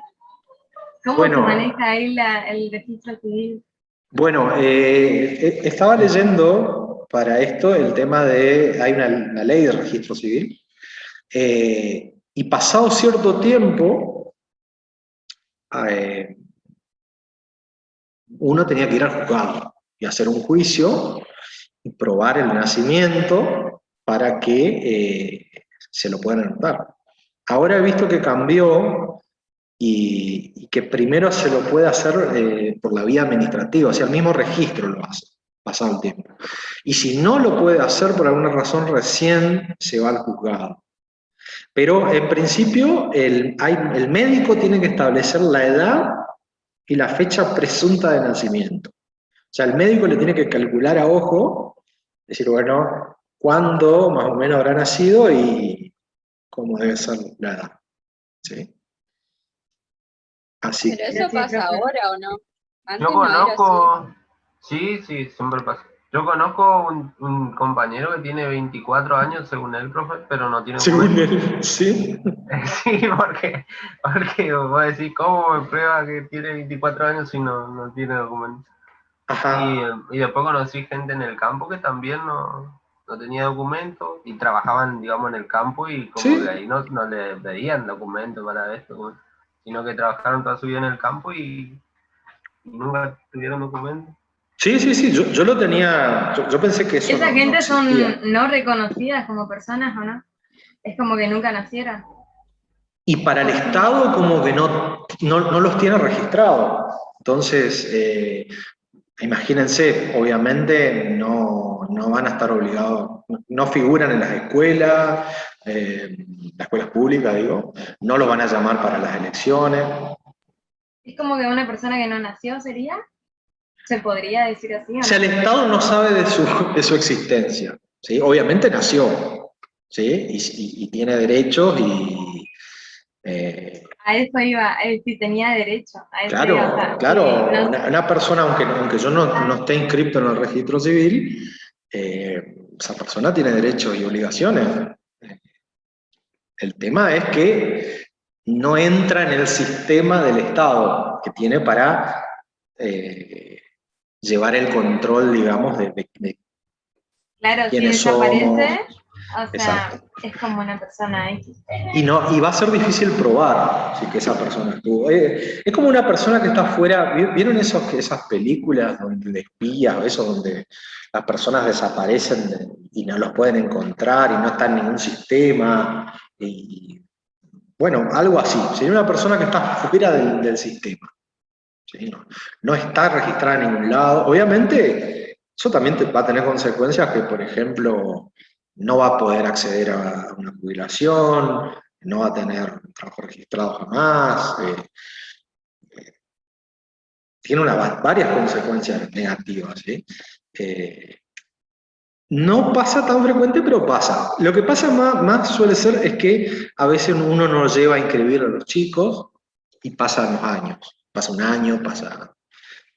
¿Cómo se maneja ahí el registro civil? Bueno, estaba leyendo para esto el tema de, hay una ley de registro civil, y pasado cierto tiempo, uno tenía que ir al juzgado y hacer un juicio y probar el nacimiento para que se lo puedan anotar. Ahora he visto que cambió y que primero se lo puede hacer por la vía administrativa, o sea, el mismo registro lo hace, pasado el tiempo. Y si no lo puede hacer por alguna razón, recién se va al juzgado. Pero en principio el médico tiene que establecer la edad y la fecha presunta de nacimiento. O sea, el médico le tiene que calcular a ojo, decir, bueno, cuándo más o menos habrá nacido y cómo debe ser la edad. ¿Sí? Así. ¿Pero eso pasa ahora o no? Antes Yo no era conozco, así. sí, siempre pasa. Yo conozco un compañero que tiene 24 años, según él, profe, pero no tiene Según documento. él, ¿sí? Sí, porque voy a decir, ¿cómo me prueba que tiene 24 años si no tiene documento? Ajá. Y después conocí gente en el campo que también no tenía documento y trabajaban, digamos, en el campo y como Sí, que ahí no le pedían documento para esto, sino que trabajaron toda su vida en el campo y nunca tuvieron documento. sí, yo lo tenía, yo pensé que eso Esa no gente existía. son no reconocidas como personas, ¿o no? Es como que nunca nacieron. Y para el Estado como que no los tiene registrados. Entonces, imagínense, obviamente no van a estar obligados, no figuran en las escuelas públicas, digo, no los van a llamar para las elecciones. Es como que una persona que no nació sería, se podría decir así, ¿o O no? sea, el Estado no sabe de su existencia, ¿sí? Obviamente nació, ¿sí? Y tiene derechos A eso iba, si tenía derecho, a eso iba, o sea, claro, no, una persona, aunque yo no esté inscrito en el registro civil, esa persona tiene derechos y obligaciones. El tema es que no entra en el sistema del Estado que tiene para llevar el control, digamos, de claro, si quiénes desaparece, somos. o sea, Exacto. es como una persona X. Y va a ser difícil probar si que esa persona estuvo. Es como una persona que está afuera. ¿Vieron esas películas donde de espías o eso, donde las personas desaparecen y no los pueden encontrar y no está en ningún sistema? Bueno, algo así. Sería una persona que está fuera del sistema. ¿Sí? No está registrada en ningún lado. Obviamente, eso también va a tener consecuencias que, por ejemplo, no va a poder acceder a una jubilación, no va a tener un trabajo registrado jamás. Tiene varias consecuencias negativas. ¿Sí? No pasa tan frecuente, pero pasa. Lo que pasa más suele ser es que a veces uno no lleva a inscribir a los chicos y pasan los años. Pasa un año,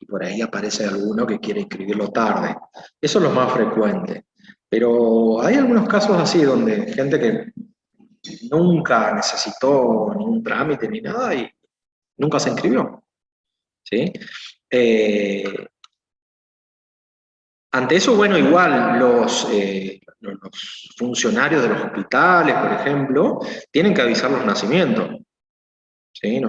y por ahí aparece alguno que quiere inscribirlo tarde. Eso es lo más frecuente. Pero hay algunos casos así donde gente que nunca necesitó ningún trámite ni nada y nunca se inscribió. ¿Sí? Ante eso, bueno, igual los funcionarios de los hospitales, por ejemplo, tienen que avisar los nacimientos. ¿Sí?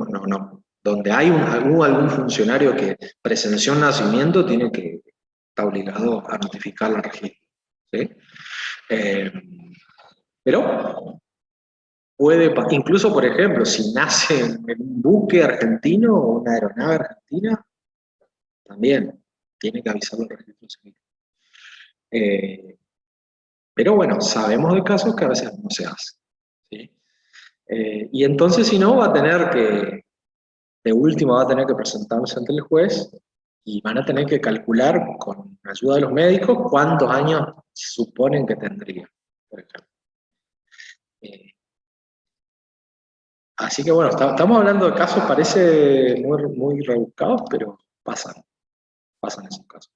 Donde hay algún funcionario que presenció un nacimiento, está obligado a notificar al registro. ¿Sí? Pero incluso, por ejemplo, si nace en un buque argentino o una aeronave argentina, también tiene que avisar al registro civil. Pero bueno, sabemos de casos que a veces no se hace. ¿Sí? Y entonces, si no, de último va a tener que presentarse ante el juez y van a tener que calcular con ayuda de los médicos cuántos años suponen que tendría, por ejemplo. Así que bueno, estamos hablando de casos, parece muy rebuscados, pero pasan esos casos.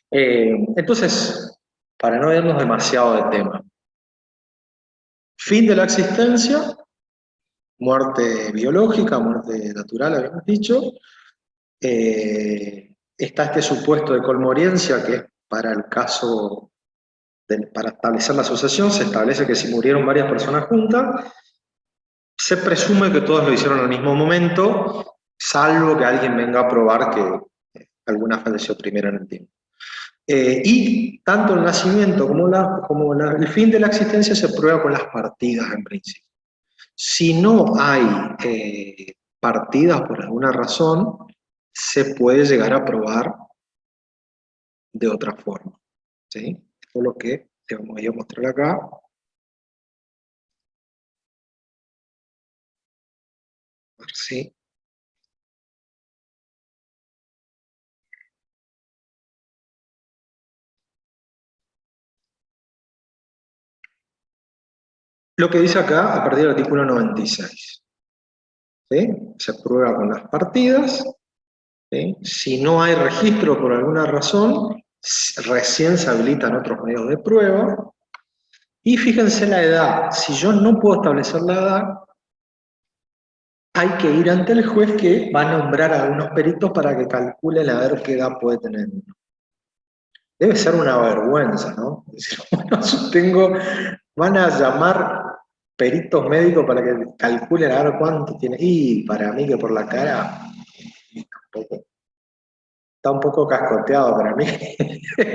Entonces, para no irnos demasiado de tema, fin de la existencia, muerte biológica, muerte natural, habíamos dicho. Está este supuesto de colmoriencia, que es para el caso, para establecer la asociación, se establece que si murieron varias personas juntas, se presume que todos lo hicieron al mismo momento, salvo que alguien venga a probar que alguna falleció primero en el tiempo. Y tanto el nacimiento como el fin de la existencia se prueba con las partidas en principio. Si no hay partidas por alguna razón, se puede llegar a probar de otra forma. ¿Sí? Esto es lo que te voy a mostrar acá. A ver si. Lo que dice acá a partir del artículo 96. ¿Sí? Se prueba con las partidas. ¿Sí? Si no hay registro por alguna razón, recién se habilitan otros medios de prueba. Y fíjense la edad. Si yo no puedo establecer la edad, hay que ir ante el juez que va a nombrar a algunos peritos para que calculen a ver qué edad puede tener uno. Debe ser una vergüenza, ¿no? Decir, bueno, van a llamar peritos médicos para que calculen a ver cuánto tiene. Y para mí que por la cara está un poco cascoteado para mí.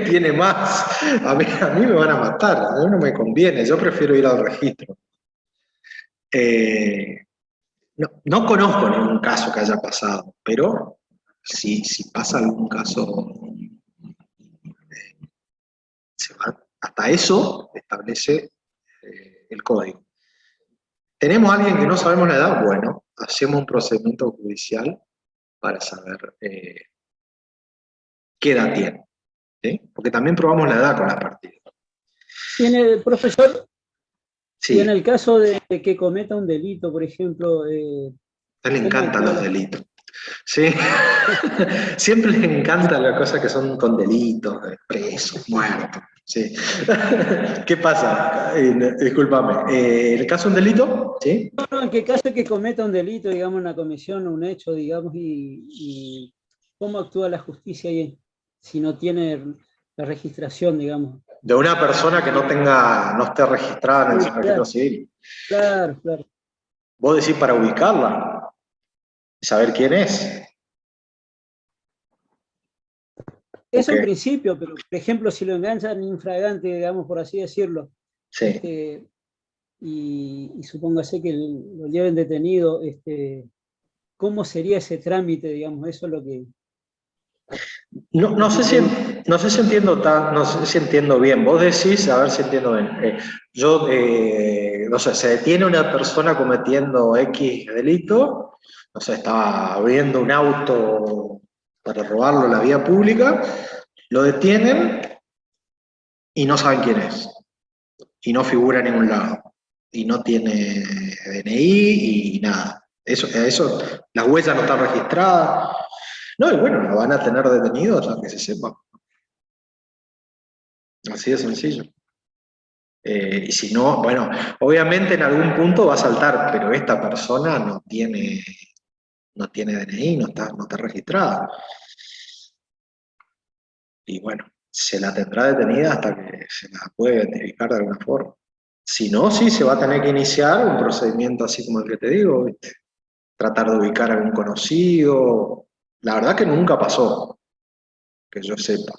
Tiene más. A mí me van a matar. A mí no me conviene. Yo prefiero ir al registro. No conozco ningún caso que haya pasado, pero si pasa algún caso, hasta eso establece el código. ¿Tenemos a alguien que no sabemos la edad? Bueno, hacemos un procedimiento judicial para saber qué edad tiene, ¿sí? Porque también probamos la edad con las partidas. Tiene, profesor, Sí. y en el caso de que cometa un delito, por ejemplo... A él le encantan los delitos. Sí. Siempre les encantan las cosas que son con delitos, presos, muertos. Sí. ¿Qué pasa? Discúlpame. ¿En el caso de un delito? ¿Sí? No, en qué caso que cometa un delito, digamos, una comisión, un hecho, digamos, y cómo actúa la justicia ahí, si no tiene la registración, digamos. De una persona que no esté registrada en el registro civil. Claro, claro. Vos decís para ubicarla, saber quién es. Eso en principio, pero por ejemplo, si lo enganchan infragante, digamos, por así decirlo, sí. Y supóngase que lo lleven detenido, ¿cómo sería ese trámite, digamos? Eso es lo que... No sé si entiendo bien. Vos decís, a ver si entiendo bien. No sé, se detiene una persona cometiendo X delito, no sé, estaba abriendo un auto para robarlo en la vía pública, lo detienen y no saben quién es. Y no figura en ningún lado. Y no tiene DNI y nada. Eso, las huellas no están registradas. No, y bueno, lo van a tener detenido hasta que se sepa. Así de sencillo. Y si no, bueno, obviamente en algún punto va a saltar, pero esta persona no tiene DNI, no está registrada. Y bueno, se la tendrá detenida hasta que se la puede identificar de alguna forma. Si no, sí, se va a tener que iniciar un procedimiento así como el que te digo, ¿viste? Tratar de ubicar a algún conocido. La verdad que nunca pasó, que yo sepa.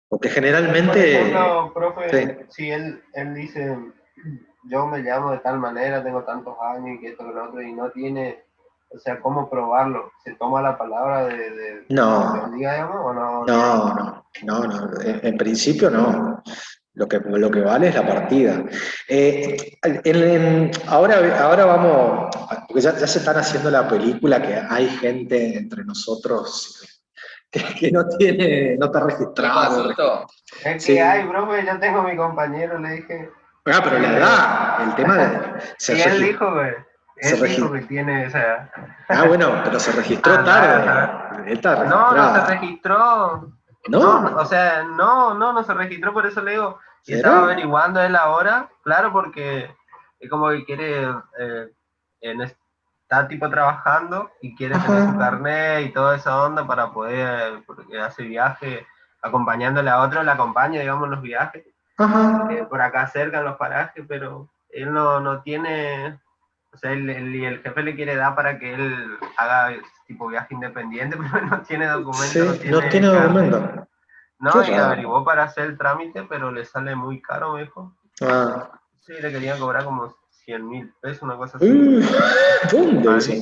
Porque generalmente... Por ejemplo, profe, sí. si él dice, yo me llamo de tal manera, tengo tantos años y que esto que lo otro, y no tiene, o sea, ¿cómo probarlo? ¿Se toma la palabra de No. lo que diga, digamos, o no? No. En principio no. Lo que vale es la partida. Ahora vamos, porque ya se están haciendo la película que hay gente entre nosotros que no está registrado. Es que hay, profe, yo tengo a mi compañero, le dije... pero la edad, el tema de... Sí, él dijo, güey. Él dijo que tiene esa... bueno, pero se registró tarde. No se registró. ¿No? O sea, no se registró, por eso le digo. Y estaba averiguando él ahora, claro, porque es como que quiere... está tipo trabajando y quiere tener su carnet y toda esa onda para poder, porque hace viaje acompañándole a otro, le acompaña, digamos, en los viajes, por acá cerca en los parajes, pero él no tiene, o sea, el jefe le quiere dar para que él haga tipo viaje independiente, pero no tiene documento. Sí, no tiene documento. No, y averiguó para hacer el trámite, pero le sale muy caro, me dijo. Sí, le querían cobrar como 100.000 pesos, una cosa así. ¿Dónde eso?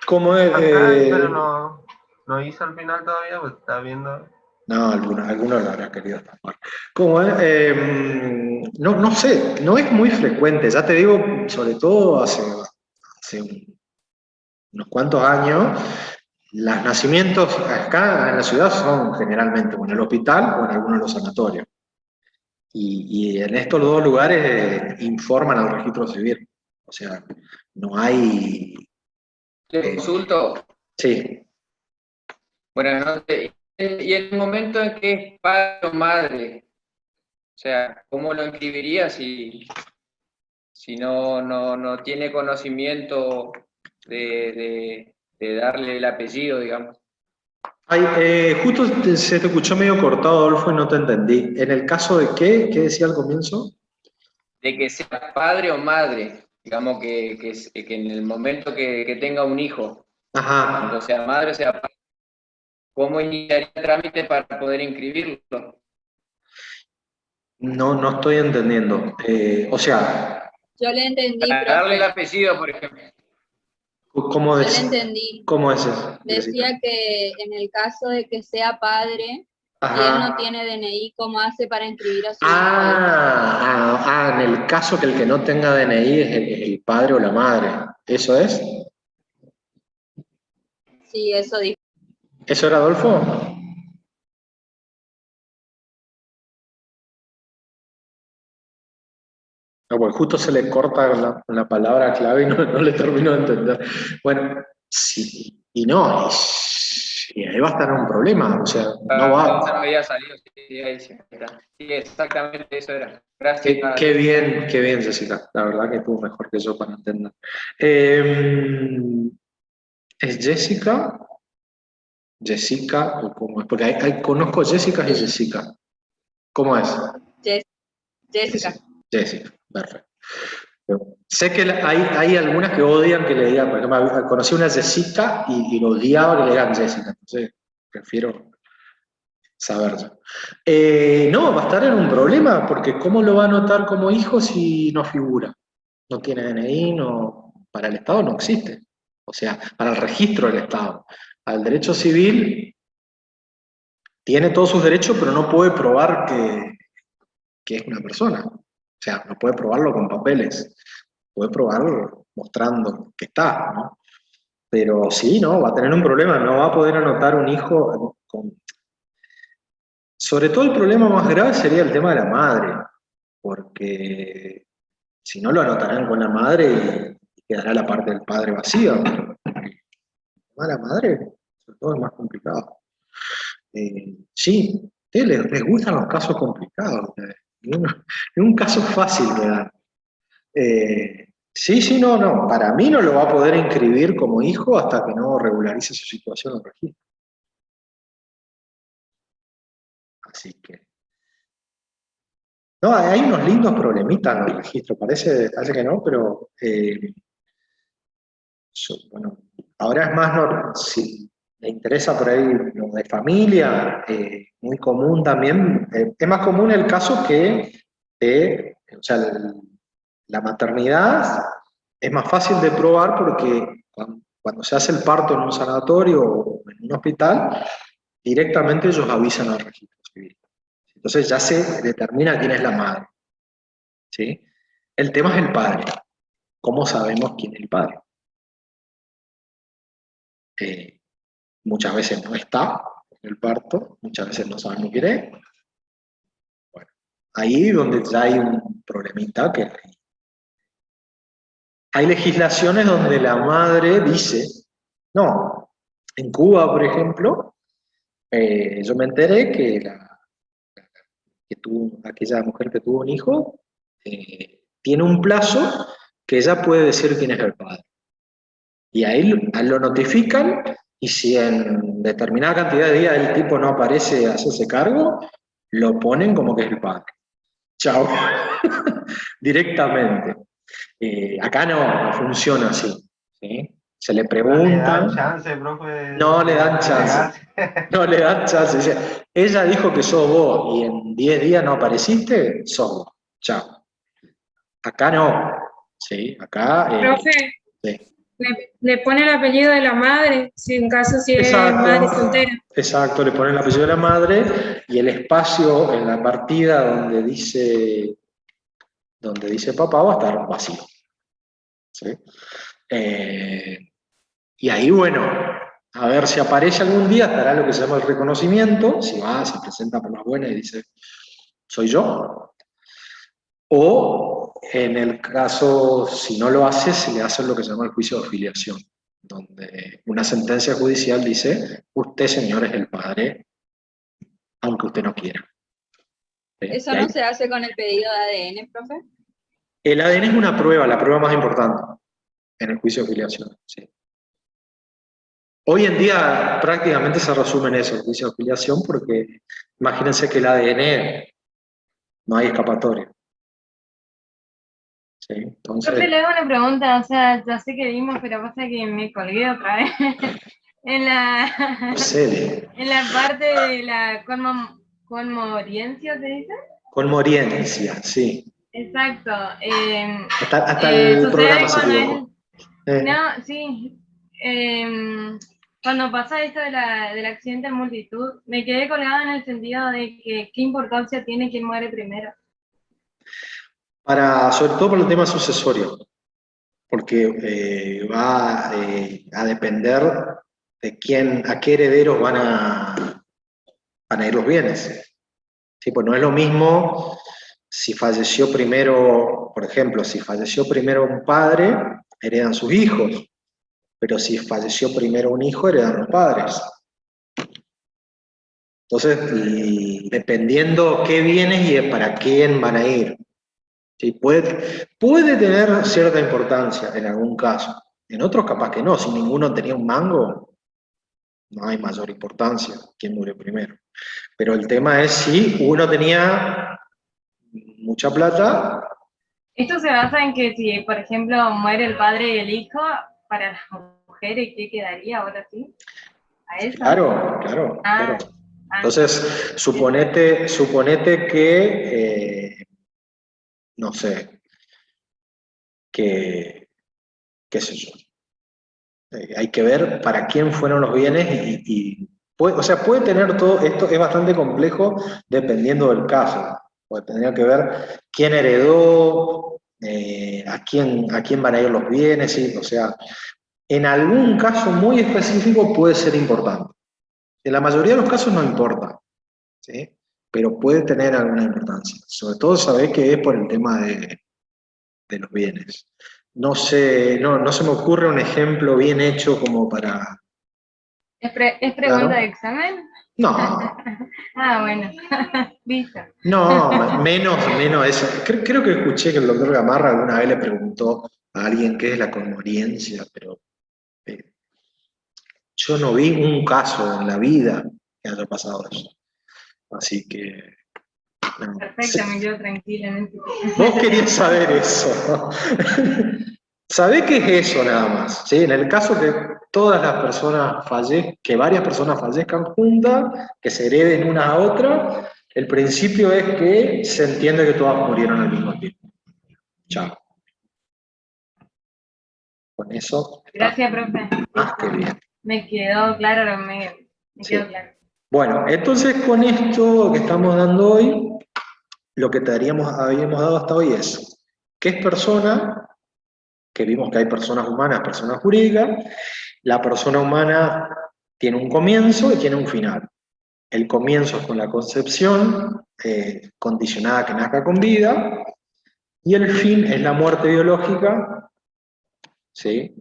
¿Cómo es? Pero no hizo al final todavía, pues está viendo. No, algunos lo habrán querido tapar. ¿Cómo es? No sé, no es muy frecuente, ya te digo, sobre todo hace unos cuantos años, los nacimientos acá en la ciudad son generalmente o en el hospital o en algunos de los sanatorios. Y en estos dos lugares informan al registro civil. O sea, no hay... ¿Le consulto? Sí. Buenas noches. y en el momento en que es padre o madre, o sea, ¿cómo lo inscribiría si no tiene conocimiento de darle el apellido, digamos? Ay, justo se te escuchó medio cortado, Adolfo, y no te entendí. ¿En el caso de qué? ¿Qué decía al comienzo? De que sea padre o madre, digamos que en el momento que tenga un hijo, Ajá. cuando sea madre o sea padre, ¿cómo iniciaría el trámite para poder inscribirlo? No, no estoy entendiendo. O sea, Yo le entendí, Para darle el profe. apellido, por ejemplo. ¿cómo Yo le es? entendí. ¿Cómo es eso? Decía que en el caso de que sea padre, si él Ajá. no tiene DNI, ¿cómo hace para inscribir a su En el caso que el que no tenga DNI es el padre o la madre. ¿Eso es? hijo? Sí, eso dijo. ¿Eso era Adolfo? No, pues justo se le corta la palabra clave y no le termino de entender. Bueno, sí y no, y ahí va a estar un problema, o sea, no va. Entonces no había salido, sí, ahí sí, está. Sí, exactamente eso era. Gracias. Qué bien, Jessica, la verdad que tú mejor que yo para entender. ¿Es Jessica? ¿Jessica o cómo es? Porque conozco Jessica y Jessica. ¿Cómo es? Jessica. Jessica, perfecto. Sé que hay algunas que odian que le digan, por ejemplo, conocí una Jessica y lo odiaba que le digan Jessica, entonces prefiero saberlo. No, va a estar en un problema, porque ¿cómo lo va a anotar como hijo si no figura? No tiene DNI, para el Estado no existe. O sea, para el registro del Estado. Al derecho civil tiene todos sus derechos, pero no puede probar que es una persona. O sea, no puede probarlo con papeles. Puede probarlo mostrando que está, ¿no? Pero sí, no, va a tener un problema. No va a poder anotar un hijo Sobre todo el problema más grave sería el tema de la madre, porque si no lo anotarán con la madre y quedará la parte del padre vacía. Pero el tema de la madre, sobre todo, es más complicado. Sí, a ustedes les gustan los casos complicados, ni un caso fácil me dan. Sí, no, para mí no lo va a poder inscribir como hijo hasta que no regularice su situación en el registro. Así que... No, hay unos lindos problemitas en el registro, parece que no, pero bueno, ahora es más, si le interesa por ahí lo de familia, muy común también, es más común el caso o sea, la maternidad es más fácil de probar porque cuando se hace el parto en un sanatorio o en un hospital, directamente ellos avisan al registro civil. Entonces ya se determina quién es la madre. ¿Sí? El tema es el padre. ¿Cómo sabemos quién es el padre? Muchas veces no está en el parto, muchas veces no sabemos quién es. Bueno, ahí donde ya hay un problemita que hay legislaciones donde la madre dice, no, en Cuba, por ejemplo, yo me enteré que aquella mujer que tuvo un hijo tiene un plazo que ella puede decir quién es el padre. Y ahí lo notifican, y si en determinada cantidad de días el tipo no aparece a hacerse cargo, lo ponen como que es el padre. Chao. Directamente. Acá no funciona así. ¿Sí? Se le pregunta. No le dan chance, profe. No le dan chance. No le dan chance. Dice, ella dijo que sos vos y en 10 días no apareciste, sos vos. Chao. Acá no. ¿Sí? Acá. Profe, sí. le pone el apellido de la madre, si en caso si es madre soltera. Exacto, le ponen el apellido de la madre y el espacio en la partida donde dice papá va a estar vacío. ¿Sí? Y ahí, bueno, a ver si aparece algún día, estará lo que se llama el reconocimiento, si se presenta por la buena y dice, soy yo. O en el caso, si no lo hace, se le hace lo que se llama el juicio de filiación, donde una sentencia judicial dice, usted, señor, es el padre aunque usted no quiera. ¿Sí? ¿Eso no se hace con el pedido de ADN, profe? El ADN es una prueba, la prueba más importante en el juicio de filiación. ¿Sí? Hoy en día prácticamente se resume en eso, el juicio de filiación, porque imagínense que el ADN no hay escapatoria. ¿Sí? Entonces, Profe, le hago una pregunta, o sea, ya sé que vimos, pero pasa que me colgué otra vez. En la parte de la conmoriencia, ¿se dice? Conmoriencia, sí. Exacto. Hasta el programa se cuando equivocó. No, sí. Cuando pasa esto del accidente en multitud, me quedé colgada en el sentido de que qué importancia tiene quién muere primero. Sobre todo por el tema sucesorio, porque va a depender de a qué herederos van a ir los bienes. Sí, pues no es lo mismo si falleció primero, por ejemplo, si falleció primero un padre, heredan sus hijos, pero si falleció primero un hijo, heredan los padres. Entonces, dependiendo qué bienes y para quién van a ir. Sí, puede tener cierta importancia en algún caso. En otros capaz que no. Si ninguno tenía un mango, no hay mayor importancia quién murió primero. Pero el tema es si uno tenía mucha plata. Esto se basa en que si, por ejemplo, muere el padre y el hijo, para las mujeres, ¿qué quedaría ahora sí? ¿A eso? Claro. Entonces, suponete que, no sé, qué sé yo. Hay que ver para quién fueron los bienes puede tener todo esto, es bastante complejo dependiendo del caso. Pues tendría que ver quién heredó, a quién van a ir los bienes, ¿sí? O sea, en algún caso muy específico puede ser importante. En la mayoría de los casos no importa, ¿sí? Pero puede tener alguna importancia. Sobre todo sabés que es por el tema de los bienes. No se me ocurre un ejemplo bien hecho como para... ¿Es pregunta de examen? No. Bueno. Listo. No, menos eso. Creo que escuché que el doctor Gamarra alguna vez le preguntó a alguien qué es la conmoriencia, pero yo no vi un caso en la vida que haya pasado eso. Así que... No. Perfecto, me quedo tranquila. Vos querías saber eso. Sabés qué es eso nada más, ¿sí? En el caso que todas las personas que varias personas fallezcan juntas, que se hereden una a otra, el principio es que se entiende que todas murieron al mismo tiempo. Chao. Con eso. Gracias, profe. Más que bien. Me quedó claro, me quedó claro. Bueno, entonces con esto que estamos dando hoy, lo que habíamos dado hasta hoy es qué es persona, que vimos que hay personas humanas, personas jurídicas. La persona humana tiene un comienzo y tiene un final. El comienzo es con la concepción, condicionada a que nazca con vida, y el fin es la muerte biológica, ¿sí?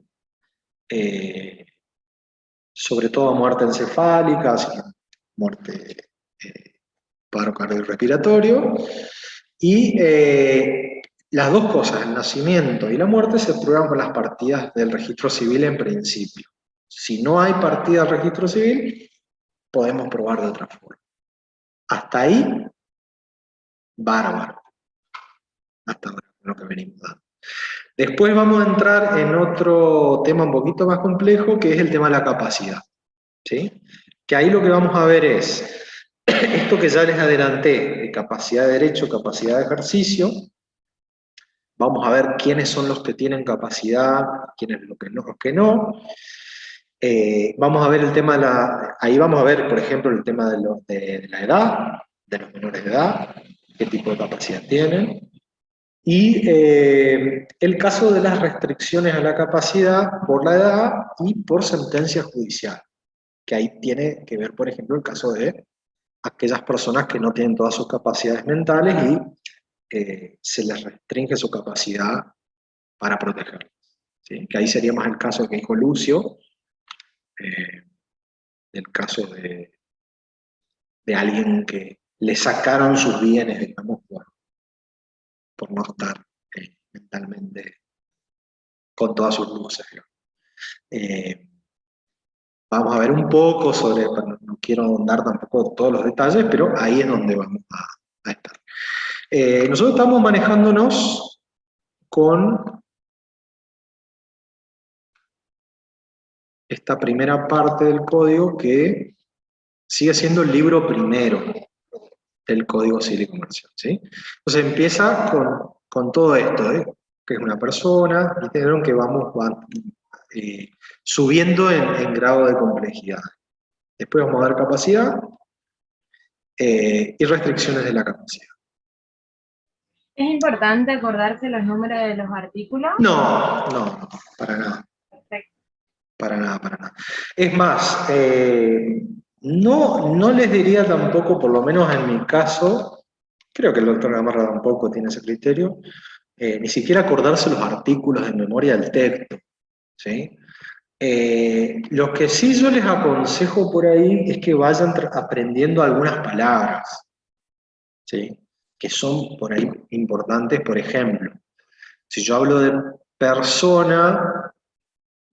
Sobre todo muerte encefálica, muerte paro cardiorrespiratorio, y las dos cosas, el nacimiento y la muerte, se prueban con las partidas del registro civil en principio. Si no hay partida del registro civil, podemos probar de otra forma. Hasta ahí, bárbaro. Hasta ahora, lo que venimos dando. Después vamos a entrar en otro tema un poquito más complejo, que es el tema de la capacidad. ¿Sí? Que ahí lo que vamos a ver es esto que ya les adelanté, de capacidad de derecho, capacidad de ejercicio. Vamos a ver quiénes son los que tienen capacidad, quiénes los que no. Vamos a ver el tema ahí vamos a ver, por ejemplo, el tema de la edad, de los menores de edad, qué tipo de capacidad tienen. Y el caso de las restricciones a la capacidad por la edad y por sentencia judicial, que ahí tiene que ver, por ejemplo, el caso de aquellas personas que no tienen todas sus capacidades mentales y se les restringe su capacidad para protegerlas, ¿sí? Que ahí sería más el caso que dijo Lucio, del caso de de alguien que le sacaron sus bienes, digamos, por no estar mentalmente con todas sus luces. Vamos a ver un poco sobre, no quiero ahondar tampoco todos los detalles, pero ahí es donde vamos a estar. Nosotros estamos manejándonos con esta primera parte del código que sigue siendo el libro primero del Código Civil y Comercial, ¿sí? Entonces empieza con todo esto, que es una persona, y vieron que vamos subiendo en grado de complejidad. Después vamos a dar capacidad y restricciones de la capacidad. ¿Es importante acordarse los números de los artículos? No, para nada. Perfecto. Para nada. Es más, no les diría tampoco, por lo menos en mi caso, creo que el doctor Gamarra tampoco tiene ese criterio, ni siquiera acordarse los artículos en memoria del texto, ¿sí? Lo que sí yo les aconsejo por ahí es que vayan aprendiendo algunas palabras, ¿sí? Que son por ahí importantes. Por ejemplo, si yo hablo de persona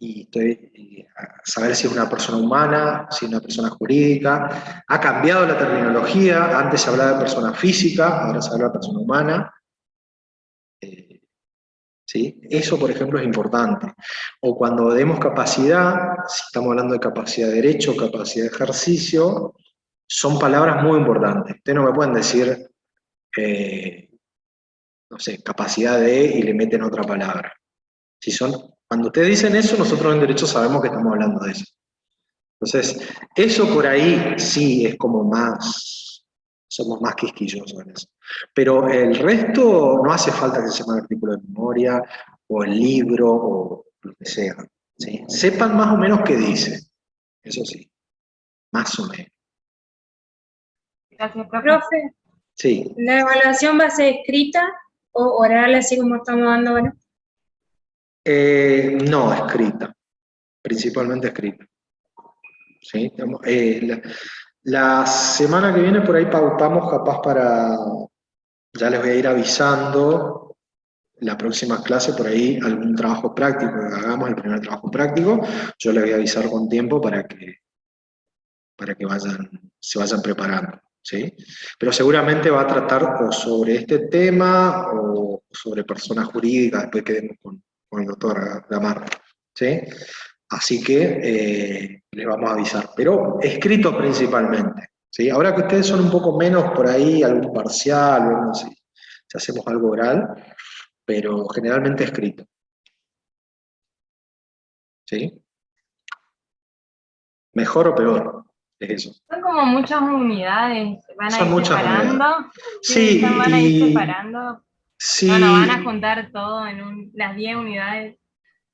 y estoy a saber si es una persona humana, si es una persona jurídica, ha cambiado la terminología, antes se hablaba de persona física, ahora se habla de persona humana. ¿Sí? Eso, por ejemplo, es importante. O cuando demos capacidad, si estamos hablando de capacidad de derecho, capacidad de ejercicio, son palabras muy importantes. Ustedes no me pueden decir, no sé, capacidad de, y le meten otra palabra. Cuando ustedes dicen eso, nosotros en derecho sabemos que estamos hablando de eso. Entonces, eso por ahí sí es como somos más quisquillosos en eso. Pero el resto no hace falta que se llame el artículo de memoria, o el libro, o lo que sea, ¿sí? Sepan más o menos qué dice, eso sí, más o menos. Gracias, Profe, Sí. ¿la evaluación va a ser escrita o oral, así como estamos dando ahora? No, escrita, principalmente escrita. ¿Sí? La semana que viene por ahí pautamos capaz ya les voy a ir avisando la próxima clase por ahí algún trabajo práctico, que hagamos el primer trabajo práctico, yo les voy a avisar con tiempo para que se vayan preparando, ¿sí? Pero seguramente va a tratar o sobre este tema o sobre personas jurídicas, después quedemos con el doctor Gamarra, ¿sí? Así que les vamos a avisar, pero escrito principalmente, ¿sí? Ahora que ustedes son un poco menos por ahí, algún parcial, no sé, si hacemos algo oral, pero generalmente escrito. ¿Sí? ¿Mejor o peor? Es eso. Son como muchas unidades, van a Son ir muchas separando. unidades. Sí, van a ir separando. Sí. No, van a juntar todo en las 10 unidades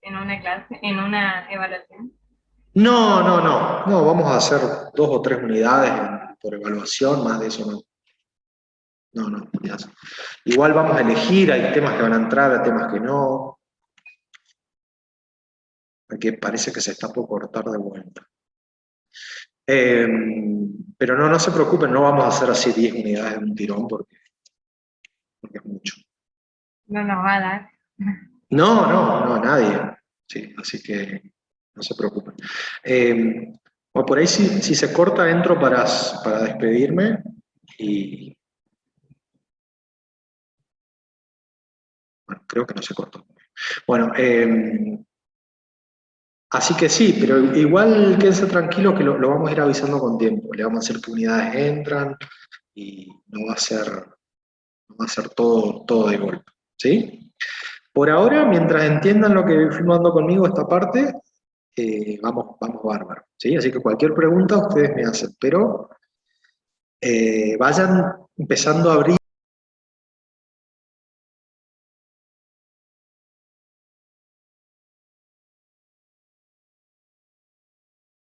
en una clase, en una evaluación. No, vamos a hacer 2 o 3 unidades por evaluación, más de eso no. No. Igual vamos a elegir, hay temas que van a entrar, hay temas que no. Aquí parece que se está por cortar de vuelta. Pero no se preocupen, no vamos a hacer así 10 unidades de un tirón porque es mucho. No nos va a dar. No, nadie. Sí, así que no se preocupen. O por ahí si se corta entro para despedirme y... Bueno, creo que no se cortó. Bueno, así que sí, pero igual quédense tranquilos que lo vamos a ir avisando con tiempo. Le vamos a decir qué unidades entran y no va a ser todo de golpe. ¿Sí? Por ahora, mientras entiendan lo que fuimos dando conmigo esta parte, vamos bárbaro. ¿Sí? Así que cualquier pregunta ustedes me hacen, pero vayan empezando a abrir